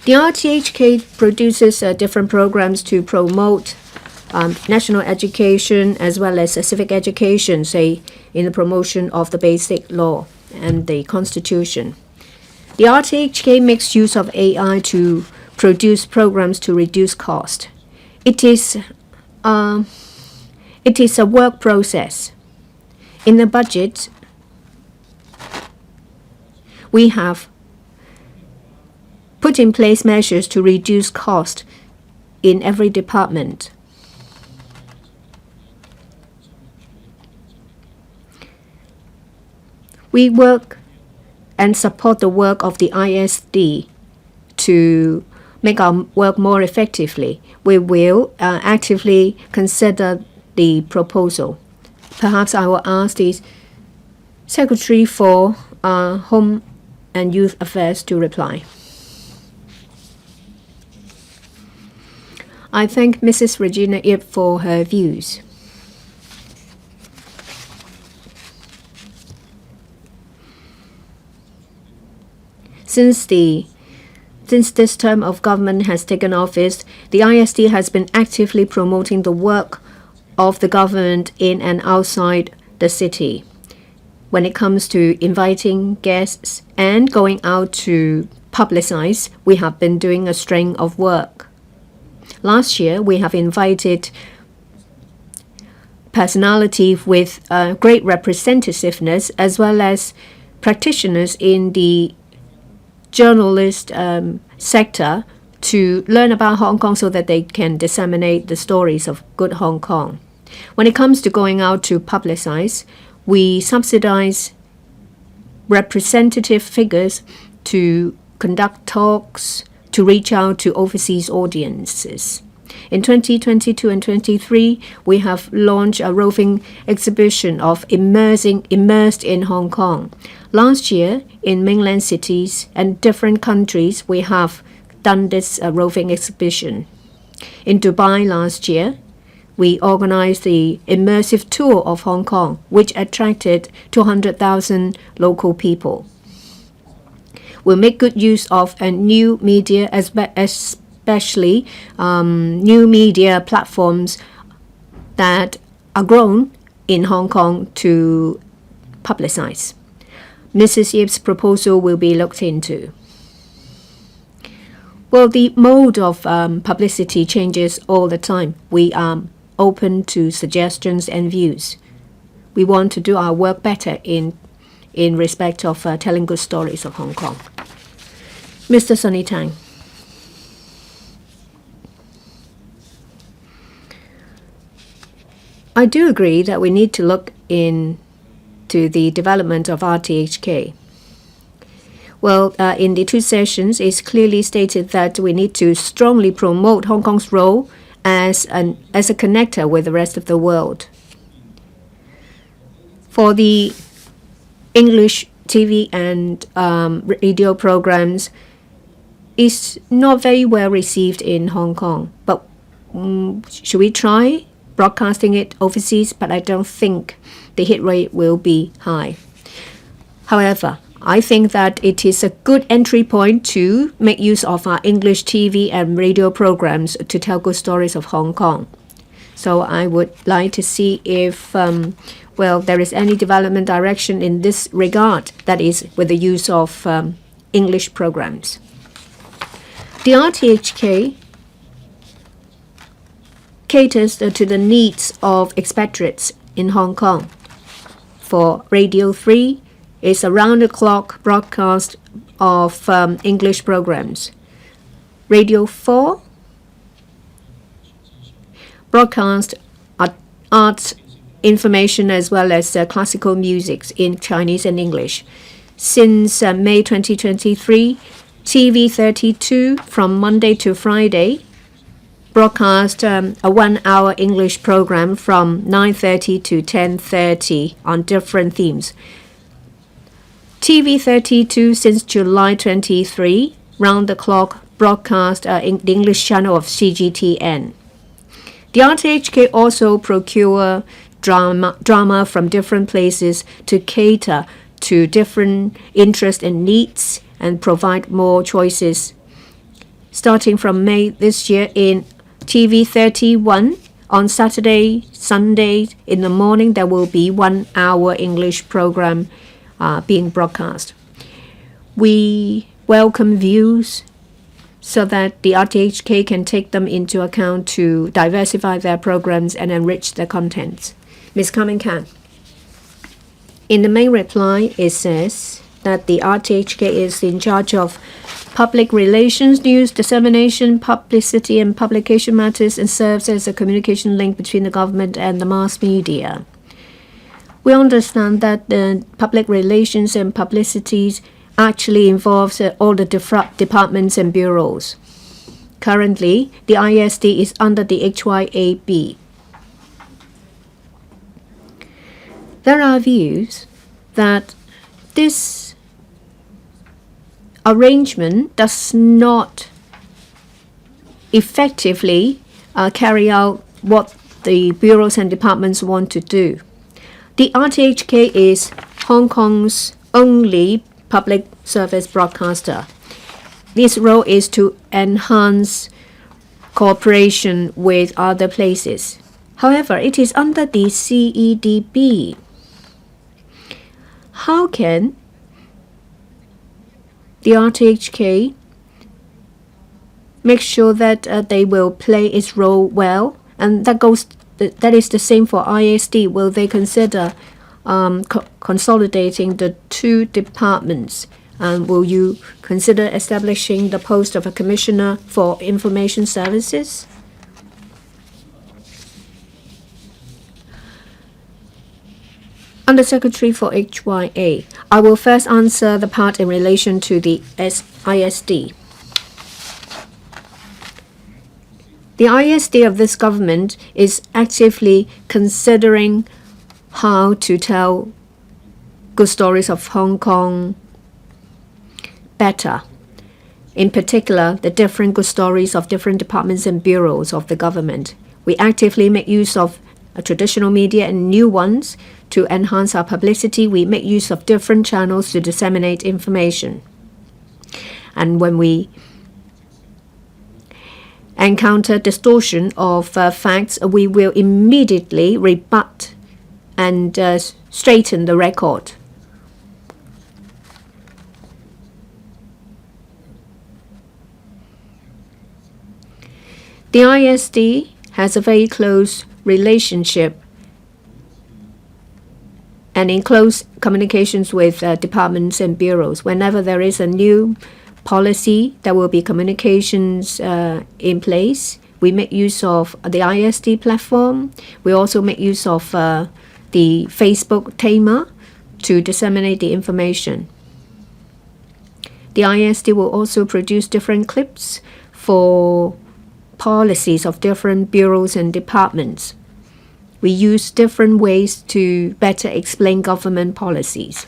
S5: The RTHK produces different programs to promote national education as well as civic education, say in the promotion of the basic law and the constitution. The RTHK makes use of AI to produce programs to reduce cost. It is a work process. In the budget, we have put in place measures to reduce cost in every department. We work and support the work of the ISD to make our work more effectively. We will actively consider the proposal. Perhaps I will ask the Secretary for Home and Youth Affairs to reply. I thank Mrs. Regina Ip for her views. Since this term of government has taken office, the ISD has been actively promoting the work of the government in and outside the city. When it comes to inviting guests and going out to publicize, we have been doing a string of work. Last year, we have invited personalities with great representativeness as well as practitioners in the journalist sector to learn about Hong Kong so that they can disseminate the stories of good Hong Kong. When it comes to going out to publicize, we subsidize representative figures to conduct talks, to reach out to overseas audiences. In 2022 and 2023, we have launched a roving exhibition of Immersed in Hong Kong. Last year, in mainland cities and different countries, we have done this roving exhibition. In Dubai last year, we organized the immersive tour of Hong Kong, which attracted 200,000 local people. We'll make good use of new media, especially new media platforms that are grown in Hong Kong to publicize. Mrs. Yip's proposal will be looked into. Well, the mode of publicity changes all the time. We are open to suggestions and views. We want to do our work better in respect of telling good stories of Hong Kong. Mr. Sunny Tang. I do agree that we need to look into the development of RTHK. Well, in the two sessions, it's clearly stated that we need to strongly promote Hong Kong's role as a connector with the rest of the world. For the English TV and radio programs, it's not very well received in Hong Kong. But should we try broadcasting it overseas? But I don't think the hit rate will be high. However, I think that it is a good entry point to make use of our English TV and radio programs to tell good stories of Hong Kong. So I would like to see if, there is any development direction in this regard, that is, with the use of English programs. The RTHK caters to the needs of expatriates in Hong Kong. For Radio 3, it's a round-the-clock broadcast of English programs. Radio 4 broadcast arts information as well as classical music in Chinese and English. Since May 2023, TV 32 from Monday to Friday broadcast a 1-hour English program from 9:30 to 10:30 on different themes. TV 32 since July 23, round the clock broadcast in the English channel of CGTN. The RTHK also procure drama from different places to cater to different interests and needs and provide more choices. Starting from May this year in TV 31, on Saturday, Sunday in the morning, there will be 1-hour English program being broadcast. We welcome views so that the RTHK can take them into account to diversify their programs and enrich their contents. Ms. Carmen Kan. In the main reply, it says that the RTHK is in charge of public relations, news dissemination, publicity and publication matters and serves as a communication link between the government and the mass media. We understand that the public relations and publicities actually involves all the departments and bureaus. Currently, the ISD is under the HYAB. There are views that this arrangement does not effectively carry out what the bureaus and departments want to do. The RTHK is Hong Kong's only public service broadcaster. This role is to enhance cooperation with other places. However, it is under the CEDB. How can the RTHK make sure that they will play its role well? And that is the same for ISD. Will they consider consolidating the two departments? And will you consider establishing the post of a commissioner for information services? Undersecretary for HYA, I will first answer the part in relation to the ISD. The ISD of this government is actively considering how to tell good stories of Hong Kong better. In particular, the different good stories of different departments and bureaus of the government. We actively make use of traditional media and new ones to enhance our publicity. We make use of different channels to disseminate information. And when we encounter distortion of facts, we will immediately rebut and straighten the record. The ISD has a very close relationship and in close communications with departments and bureaus. Whenever there is a new policy, there will be communications in place. We make use of the ISD platform. We also make use of the Facebook Tema to disseminate the information. The ISD will also produce different clips for policies of different bureaus and departments. We use different ways to better explain government policies.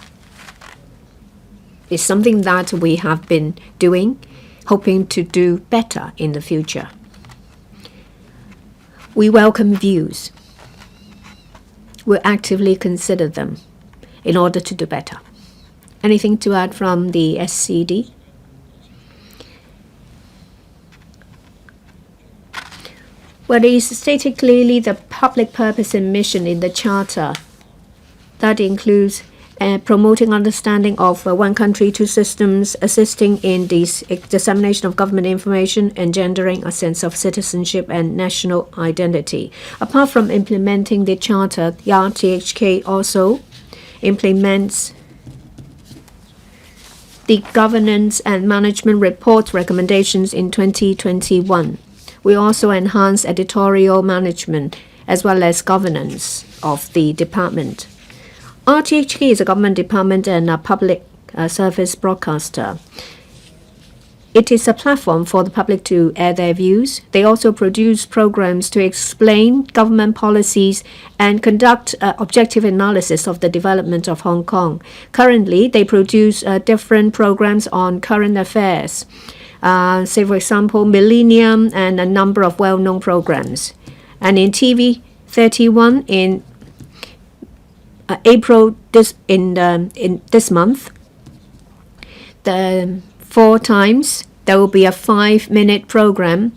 S5: It's something that we have been doing, hoping to do better in the future. We welcome views. We'll actively consider them in order to do better. Anything to add from the SCD? Well, it is stated clearly the public purpose and mission in the Charter. That includes promoting understanding of one country, two systems, assisting in the dissemination of government information, engendering a sense of citizenship and national identity. Apart from implementing the Charter, the RTHK also implements the Governance and Management Report recommendations in 2021. We also enhanced editorial management as well as governance of the department. RTHK is a government department and a public service broadcaster. It is a platform for the public to air their views. They also produce programs to explain government policies and conduct objective analysis of the development of Hong Kong. Currently, they produce different programs on current affairs, say for example, Millennium and a number of well-known programs. And in TV 31 in April in this month, the 4 times there will be a 5-minute program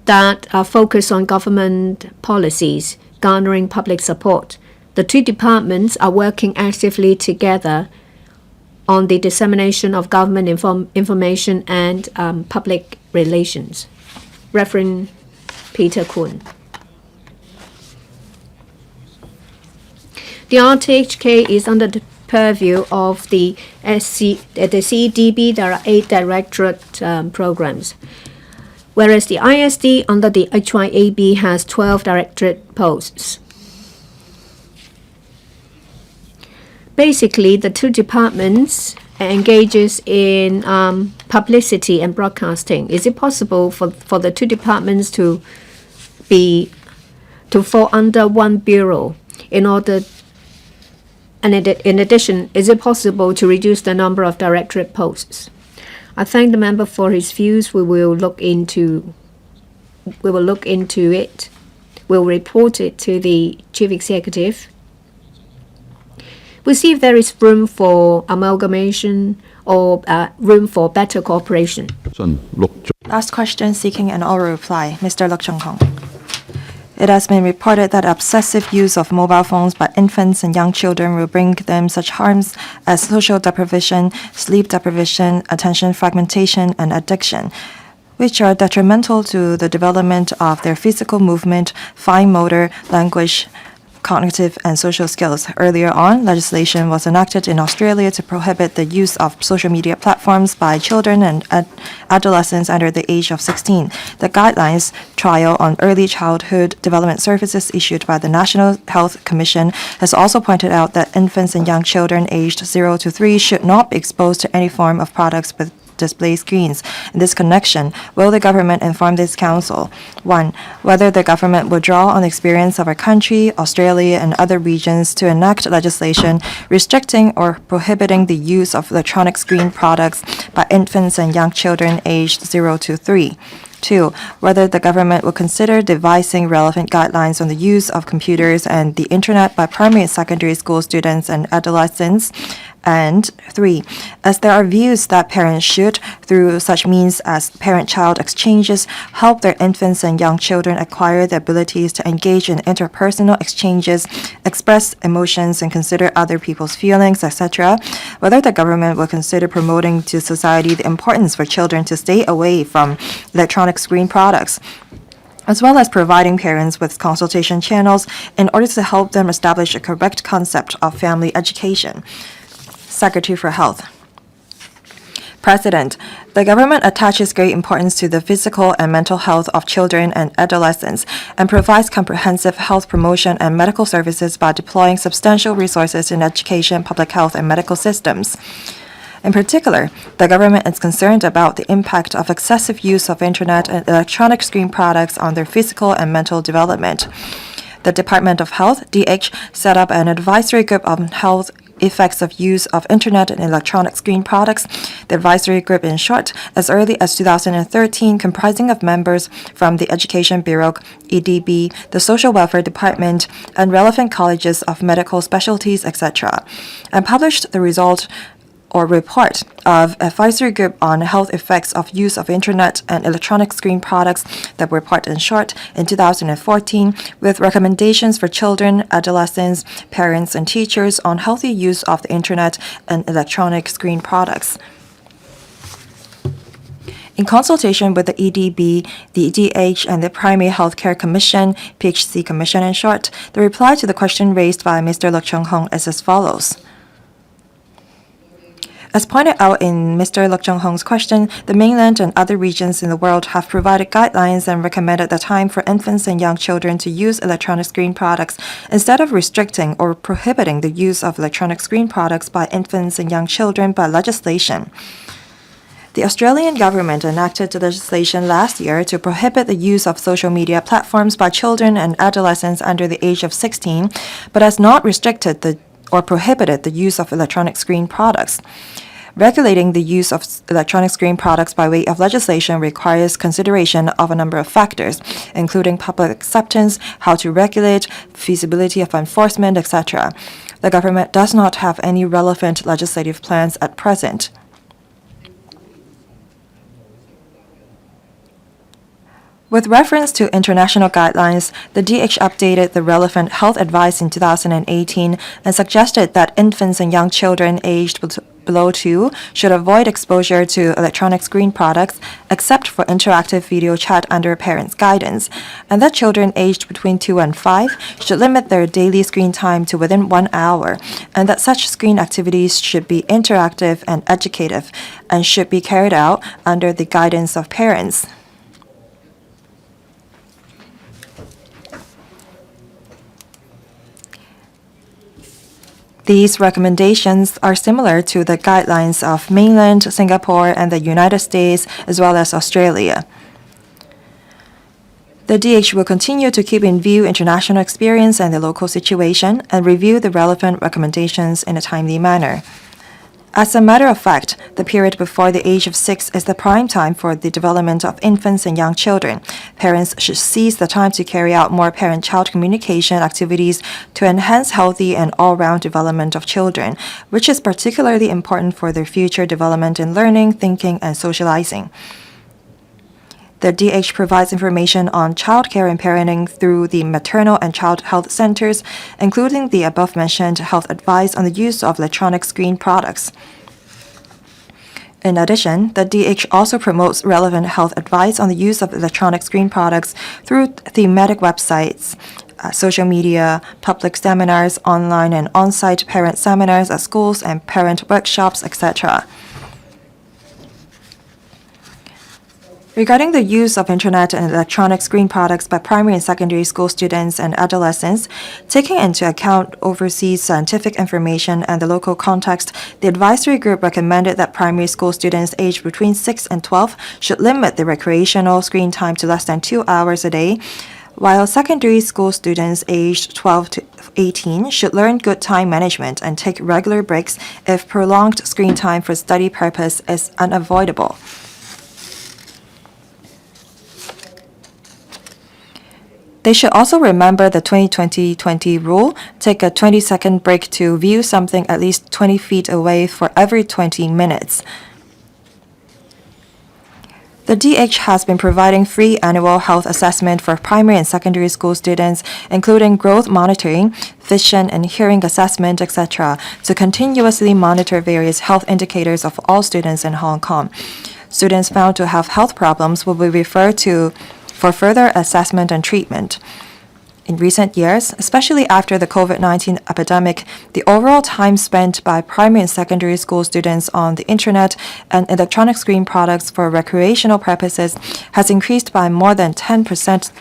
S5: that focus on government policies, garnering public support. The two departments are working actively together on the dissemination of government information and public relations. Reverend Peter Kuhn. The RTHK is under the purview of the CDB. There are 8 directorate programs, whereas the ISD under the HYAB has 12 directorate posts. Basically, the two departments engages in publicity and broadcasting. Is it possible for the two departments to fall under one bureau in order? And in addition, is it possible to reduce the number of directorate posts? I thank the member for his views. We will look into it. We'll report it to the chief executive. We'll see if there is room for amalgamation or room for better cooperation.
S6: Last question seeking an oral reply, Mr. LUK Chung-hung. It has been reported that obsessive use of mobile phones by infants and young children will bring them such harms as social deprivation, sleep deprivation, attention fragmentation, and addiction, which are detrimental to the development of their physical movement, fine motor, language, cognitive and social skills. Earlier on, legislation was enacted in Australia to prohibit the use of social media platforms by children and adolescents under the age of 16. The guidelines trial on early childhood development services issued by the National Health Commission has also pointed out that infants and young children aged 0 to 3 should not be exposed to any form of products with display screens. In this connection, will the government inform this council? 1. Whether the government will draw on the experience of our country, Australia, and other regions to enact legislation restricting or prohibiting the use of electronic screen products by infants and young children aged 0 to 3. 2. Whether the government will consider devising relevant guidelines on the use of computers and the internet by primary and secondary school students and adolescents. And 3. As there are views that parents should, through such means as parent-child exchanges, help their infants and young children acquire the abilities to engage in interpersonal exchanges, express emotions, and consider other people's feelings, etc., whether the government will consider promoting to society the importance for children to stay away from electronic screen products, as well as providing parents with consultation channels in order to help them establish a correct concept of family education. Secretary for Health. President, the government attaches great importance to the physical and mental health of children and adolescents and provides comprehensive health promotion and medical services by deploying substantial resources in education, public health, and medical systems. In particular, the government is concerned about the impact of excessive use of internet and electronic screen products on their physical and mental development. The Department of Health, DH, set up an advisory group on health effects of use of internet and electronic screen products. The advisory group, in short, as early as 2013, comprising of members from the Education Bureau, EDB, the Social Welfare Department, and relevant colleges of medical specialties, etc., and published the result or report of advisory group on health effects of use of internet and electronic screen products, the report in short, in 2014, with recommendations for children, adolescents, parents, and teachers on healthy use of the internet and electronic screen products. In consultation with the EDB, the DH, and the Primary Healthcare Commission, PHC Commission in short, the reply to the question raised by Mr. LUK Chung-hung is as follows. As pointed out in Mr. LUK Chung-hung's question, the mainland and other regions in the world have provided guidelines and recommended the time for infants and young children to use electronic screen products instead of restricting or prohibiting the use of electronic screen products by infants and young children by legislation. The Australian government enacted legislation last year to prohibit the use of social media platforms by children and adolescents under the age of 16, but has not restricted or prohibited the use of electronic screen products. Regulating the use of electronic screen products by way of legislation requires consideration of a number of factors, including public acceptance, how to regulate, feasibility of enforcement, etc. The government does not have any relevant legislative plans at present. With reference to international guidelines, the DH updated the relevant health advice in 2018 and suggested that infants and young children aged below 2 should avoid exposure to electronic screen products except for interactive video chat under parents' guidance, and that children aged between 2 and 5 should limit their daily screen time to within 1 hour, and that such screen activities should be interactive and educative and should be carried out under the guidance of parents. These recommendations are similar to the guidelines of mainland Singapore and the United States, as well as Australia. The DH will continue to keep in view international experience and the local situation and review the relevant recommendations in a timely manner. As a matter of fact, the period before the age of 6 is the prime time for the development of infants and young children. Parents should seize the time to carry out more parent-child communication activities to enhance healthy and all-round development of children, which is particularly important for their future development in learning, thinking, and socializing. The DH provides information on childcare and parenting through the maternal and child health centers, including the above-mentioned health advice on the use of electronic screen products. In addition, the DH also promotes relevant health advice on the use of electronic screen products through thematic websites, social media, public seminars, online and on-site parent seminars at schools, and parent workshops, etc. Regarding the use of internet and electronic screen products by primary and secondary school students and adolescents, taking into account overseas scientific information and the local context, the advisory group recommended that primary school students aged between 6 and 12 should limit their recreational screen time to less than 2 hours a day, while secondary school students aged 12 to 18 should learn good time management and take regular breaks if prolonged screen time for study purpose is unavoidable. They should also remember the 20-20-20 rule, take a 20-second break to view something at least 20 feet away for every 20 minutes. The DH has been providing free annual health assessment for primary and secondary school students, including growth monitoring, vision and hearing assessment, etc., to continuously monitor various health indicators of all students in Hong Kong. Students found to have health problems will be referred to for further assessment and treatment. In recent years, especially after the COVID-19 epidemic, the overall time spent by primary and secondary school students on the internet and electronic screen products for recreational purposes has increased by more than 10%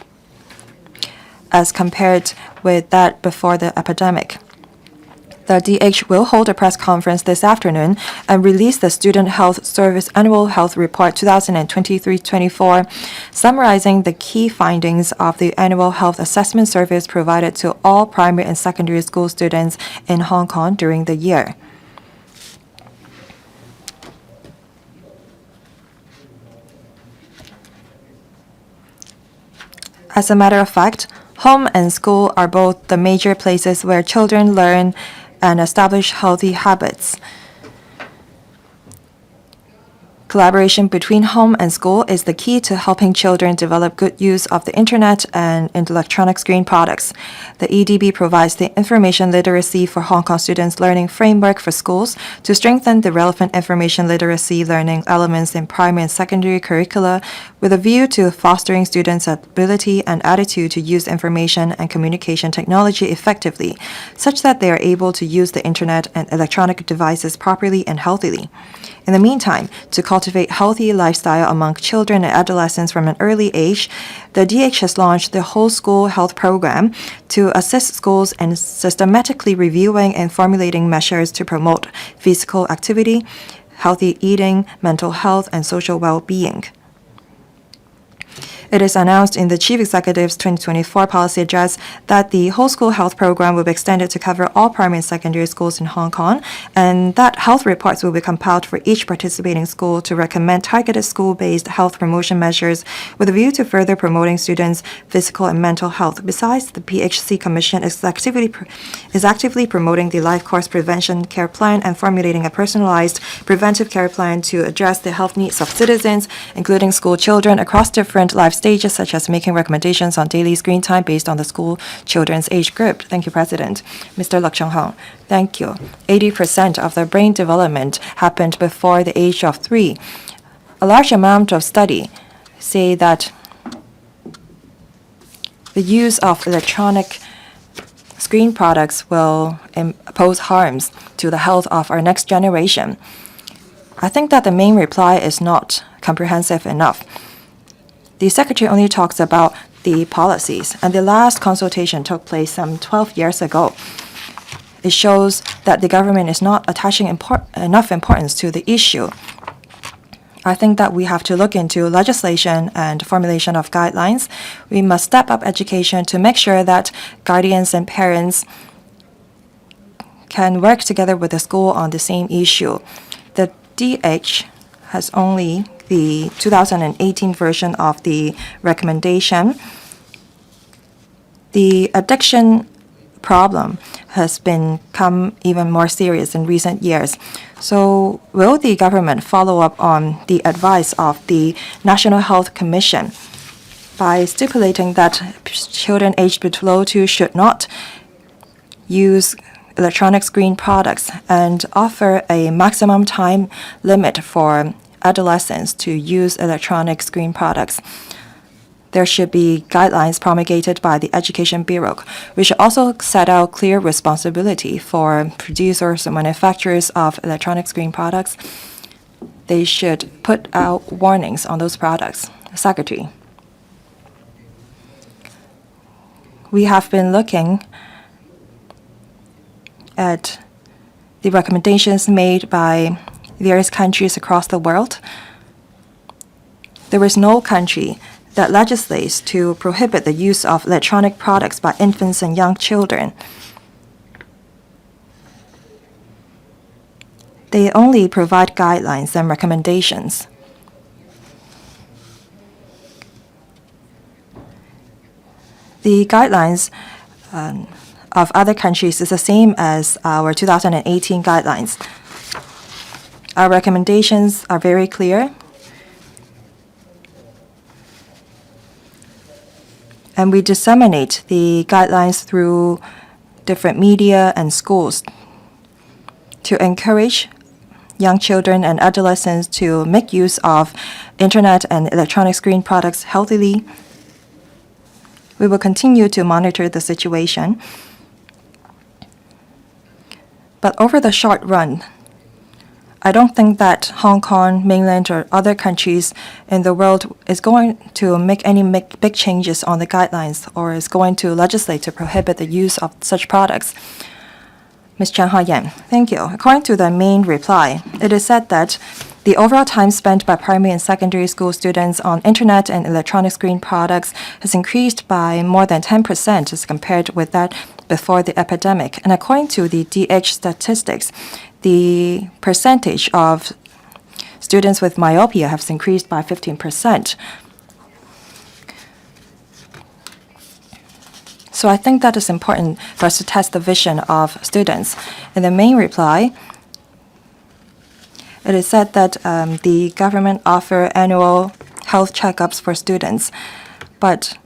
S6: as compared with that before the epidemic. The DH will hold a press conference this afternoon and release the Student Health Service Annual Health Report 2023-24, summarizing the key findings of the annual health assessment service provided to all primary and secondary school students in Hong Kong during the year. As a matter of fact, home and school are both the major places where children learn and establish healthy habits. Collaboration between home and school is the key to helping children develop good use of the internet and electronic screen products. The EDB provides the information literacy for Hong Kong students learning framework for schools to strengthen the relevant information literacy learning elements in primary and secondary curricula with a view to fostering students' ability and attitude to use information and communication technology effectively, such that they are able to use the internet and electronic devices properly and healthily. In the meantime, to cultivate healthy lifestyle among children and adolescents from an early age, the DH has launched the Whole School Health Program to assist schools in systematically reviewing and formulating measures to promote physical activity, healthy eating, mental health, and social well-being. It is announced in the Chief Executive's 2024 policy address that the whole school health program will be extended to cover all primary and secondary schools in Hong Kong, and that health reports will be compiled for each participating school to recommend targeted school-based health promotion measures with a view to further promoting students' physical and mental health. Besides, the PHC Commission is actively promoting the life course prevention care plan and formulating a personalized preventive care plan to address the health needs of citizens, including school children across different life stages, such as making recommendations on daily screen time based on the school children's age group. Thank you, President. Mr. LUK Chung-hung. Thank you. 80% of the brain development happened before the age of 3. A large amount of study say that the use of electronic screen products will pose harms to the health of our next generation. I think that the main reply is not comprehensive enough. The Secretary only talks about the policies, and the last consultation took place some 12 years ago. It shows that the government is not attaching enough importance to the issue. I think that we have to look into legislation and formulation of guidelines. We must step up education to make sure that guardians and parents can work together with the school on the same issue. The DH has only the 2018 version of the recommendation. The addiction problem has become even more serious in recent years. So will the government follow up on the advice of the National Health Commission by stipulating that children aged below 2 should not use electronic screen products and offer a maximum time limit for adolescents to use electronic screen products? There should be guidelines promulgated by the Education Bureau. We should also set out clear responsibility for producers and manufacturers of electronic screen products. They should put out warnings on those products. Secretary, we have been looking at the recommendations made by various countries across the world. There is no country that legislates to prohibit the use of electronic products by infants and young children. They only provide guidelines and recommendations. The guidelines of other countries is the same as our 2018 guidelines. Our recommendations are very clear, and we disseminate the guidelines through different media and schools to encourage young children and adolescents to make use of internet and electronic screen products healthily. We will continue to monitor the situation, but over the short run, I don't think that Hong Kong, mainland, or other countries in the world is going to make any big changes on the guidelines or is going to legislate to prohibit the use of such products. Ms. Chan Ha-Yan, thank you. According to the main reply, it is said that the overall time spent by primary and secondary school students on internet and electronic screen products has increased by more than 10% as compared with that before the epidemic. And according to the DH statistics, the percentage of students with myopia has increased by 15%. So I think that is important for us to test the vision of students. In the main reply, It is said that the government offer annual health checkups for students, but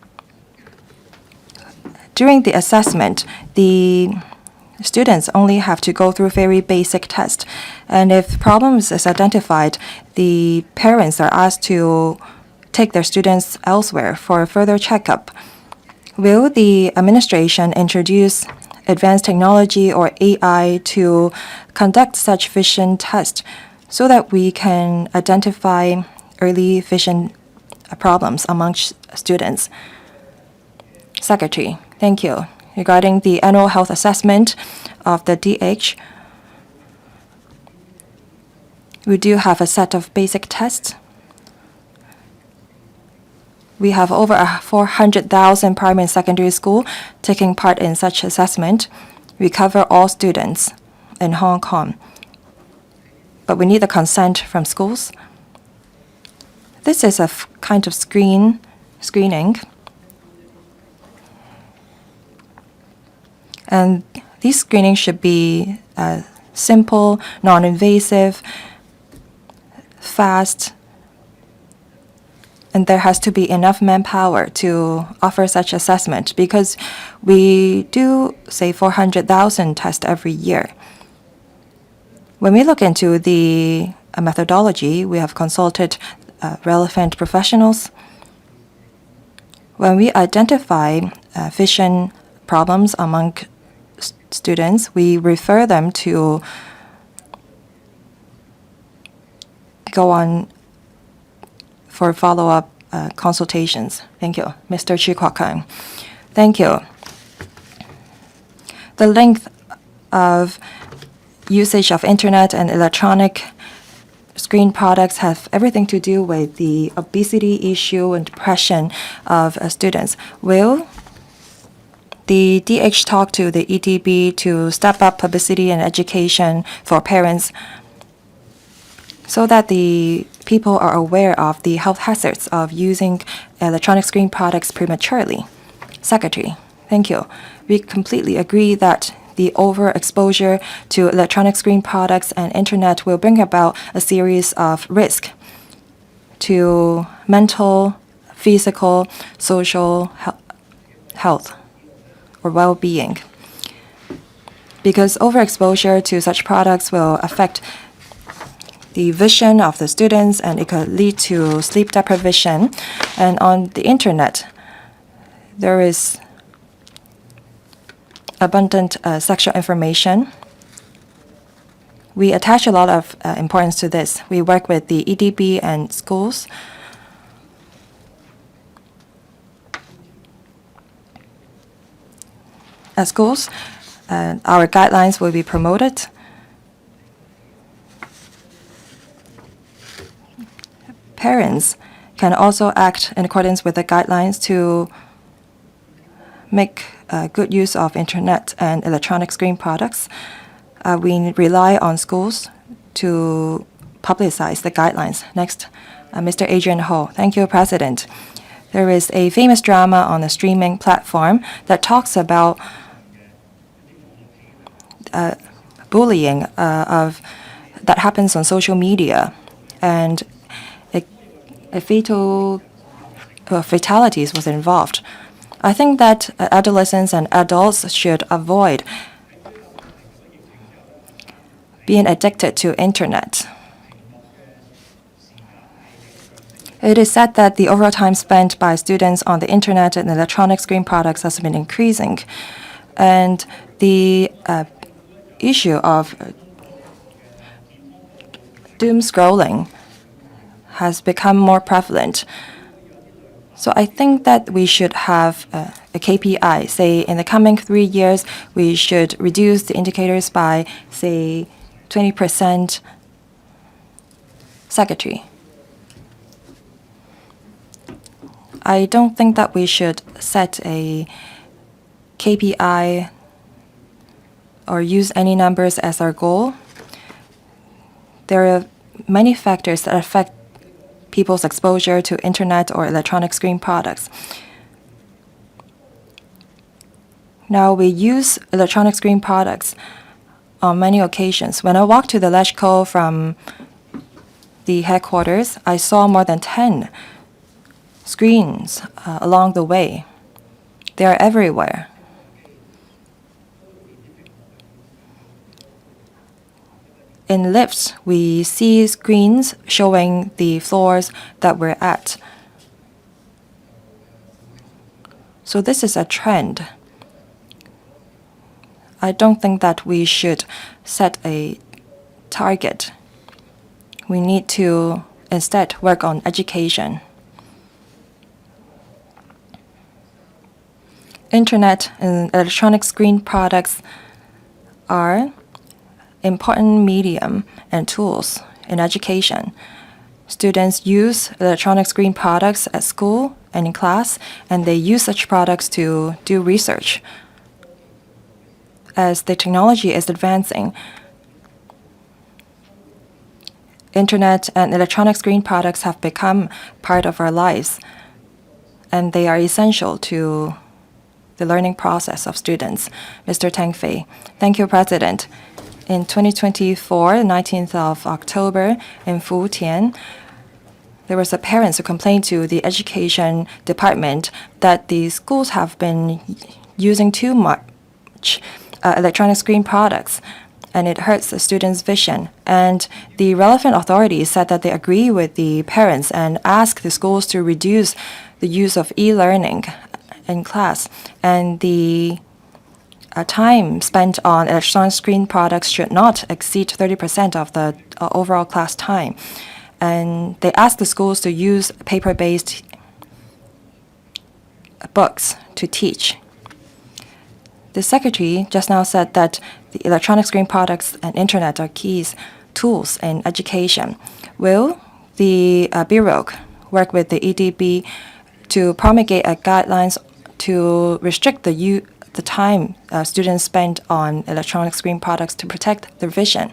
S6: during the assessment, the students only have to go through very basic tests. And if problems is identified, the parents are asked to take their students elsewhere for a further checkup. Will the administration introduce advanced technology or AI to conduct such vision tests so that we can identify early vision problems amongst students? Secretary, thank you. Regarding the annual health assessment of the DH, we do have a set of basic tests. We have over 400,000 primary and secondary schools taking part in such assessment. We cover all students in Hong Kong, but we need the consent from schools. This is a kind of screening. And these screenings should be simple, non-invasive, fast, and there has to be enough manpower to offer such assessment because we do, say, 400,000 tests every year. When we look into the methodology, we have consulted relevant professionals. When we identify vision problems among students, we refer them to go on for follow-up consultations. Thank you. Mr. Chi KWOK. Thank you. The length of usage of internet and electronic screen products have everything to do with the obesity issue and depression of students. Will the DH talk to the EDB to step up publicity and education for parents so that the people are aware of the health hazards of using electronic screen products prematurely? Secretary, thank you. We completely agree that the overexposure to electronic screen products and internet will bring about a series of risks to mental, physical, social health or well-being. Because overexposure to such products will affect the vision of the students, and it could lead to sleep deprivation. And on the internet, there is abundant sexual information. We attach a lot of importance to this. We work with the EDB and schools. At schools, our guidelines will be promoted. Parents can also act in accordance with the guidelines to make good use of internet and electronic screen products. We rely on schools to publicize the guidelines. Next, Mr. Adrian Ho. Thank you, President. There is a famous drama on a streaming platform that talks about bullying that happens on social media, and fatalities was involved. I think that adolescents and adults should avoid being addicted to internet. It is said that the overall time spent by students on the internet and electronic screen products has been increasing, and the issue of doom scrolling has become more prevalent. So I think that we should have a KPI. Say in the coming 3 years, we should reduce the indicators by, say, 20%. Secretary, I don't think that we should set a KPI or use any numbers as our goal. There are many factors that affect people's exposure to internet or electronic screen products. Now, we use electronic screen products on many occasions. When I walk to the Leshko from the headquarters, I saw more than 10 screens along the way. They are everywhere. In lifts, we see screens showing the floors that we're at. So this is a trend. I don't think that we should set a target. We need to instead work on education. Internet and electronic screen products are important medium and tools in education. Students use electronic screen products at school and in class, and they use such products to do research. As the technology is advancing, Internet and electronic screen products have become part of our lives, and they are essential to the learning process of students. Mr. Tang Fei. Thank you, President. In 2024, 19th of October, in Fujian, there was a parent who complained to the education department that the schools have been using too much electronic screen products, and it hurts the students' vision. And the relevant authorities said that they agree with the parents and ask the schools to reduce the use of e-learning in class, and the time spent on electronic screen products should not exceed 30% of the overall class time. And they asked the schools to use paper-based books to teach. The secretary just now said that the electronic screen products and internet are keys tools in education. Will the Bureau work with the EDB to promulgate guidelines to restrict the time students spend on electronic screen products to protect their vision?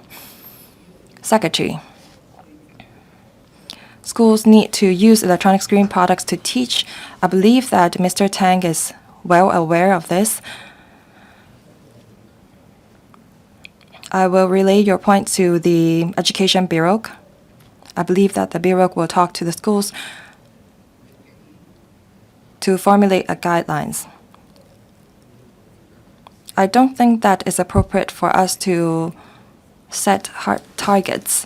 S6: Secretary. Schools need to use electronic screen products to teach. I believe that Mr. Tang is well aware of this. I will relay your point to the Education Bureau. I believe that the Bureau will talk to the schools to formulate guidelines. I don't think that it's appropriate for us to set hard targets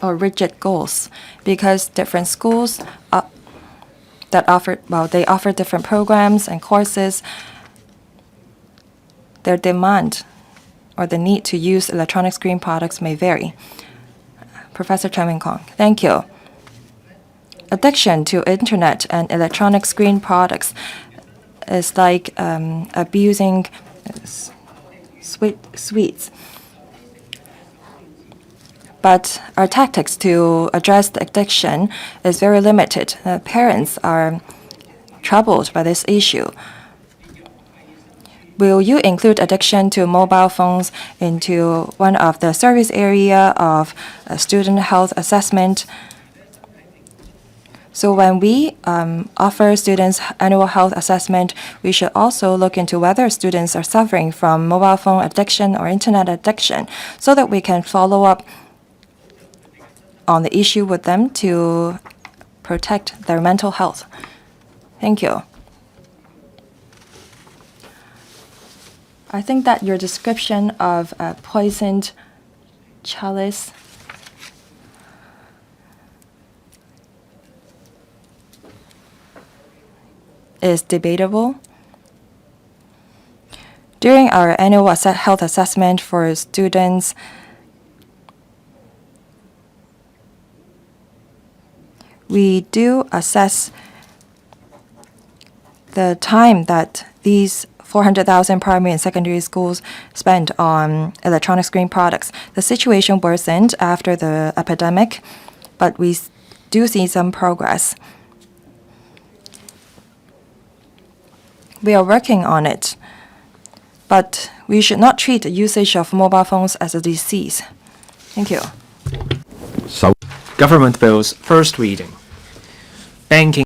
S6: or rigid goals, because different schools they offer different programs and courses. Their demand or the need to use electronic screen products may vary. Professor Chen Wing-Kong. Thank you. Addiction to internet and electronic screen products is like abusing sweets. But our tactics to address the addiction is very limited. Parents are troubled by this issue. Will you include addiction to mobile phones into one of the service area of student health assessment? So when we offer students annual health assessment, we should also look into whether students are suffering from mobile phone addiction or internet addiction, so that we can follow up on the issue with them to protect their mental health. Thank you. I think that your description of a poisoned chalice is debatable. During our annual health assessment for students, we do assess the time that these 400,000 primary and secondary schools spend on electronic screen products. The situation worsened after the epidemic, but we do see some progress. We are working on it, but we should not treat the usage of mobile phones as a disease. Thank you.
S1: Government bills first reading. Banking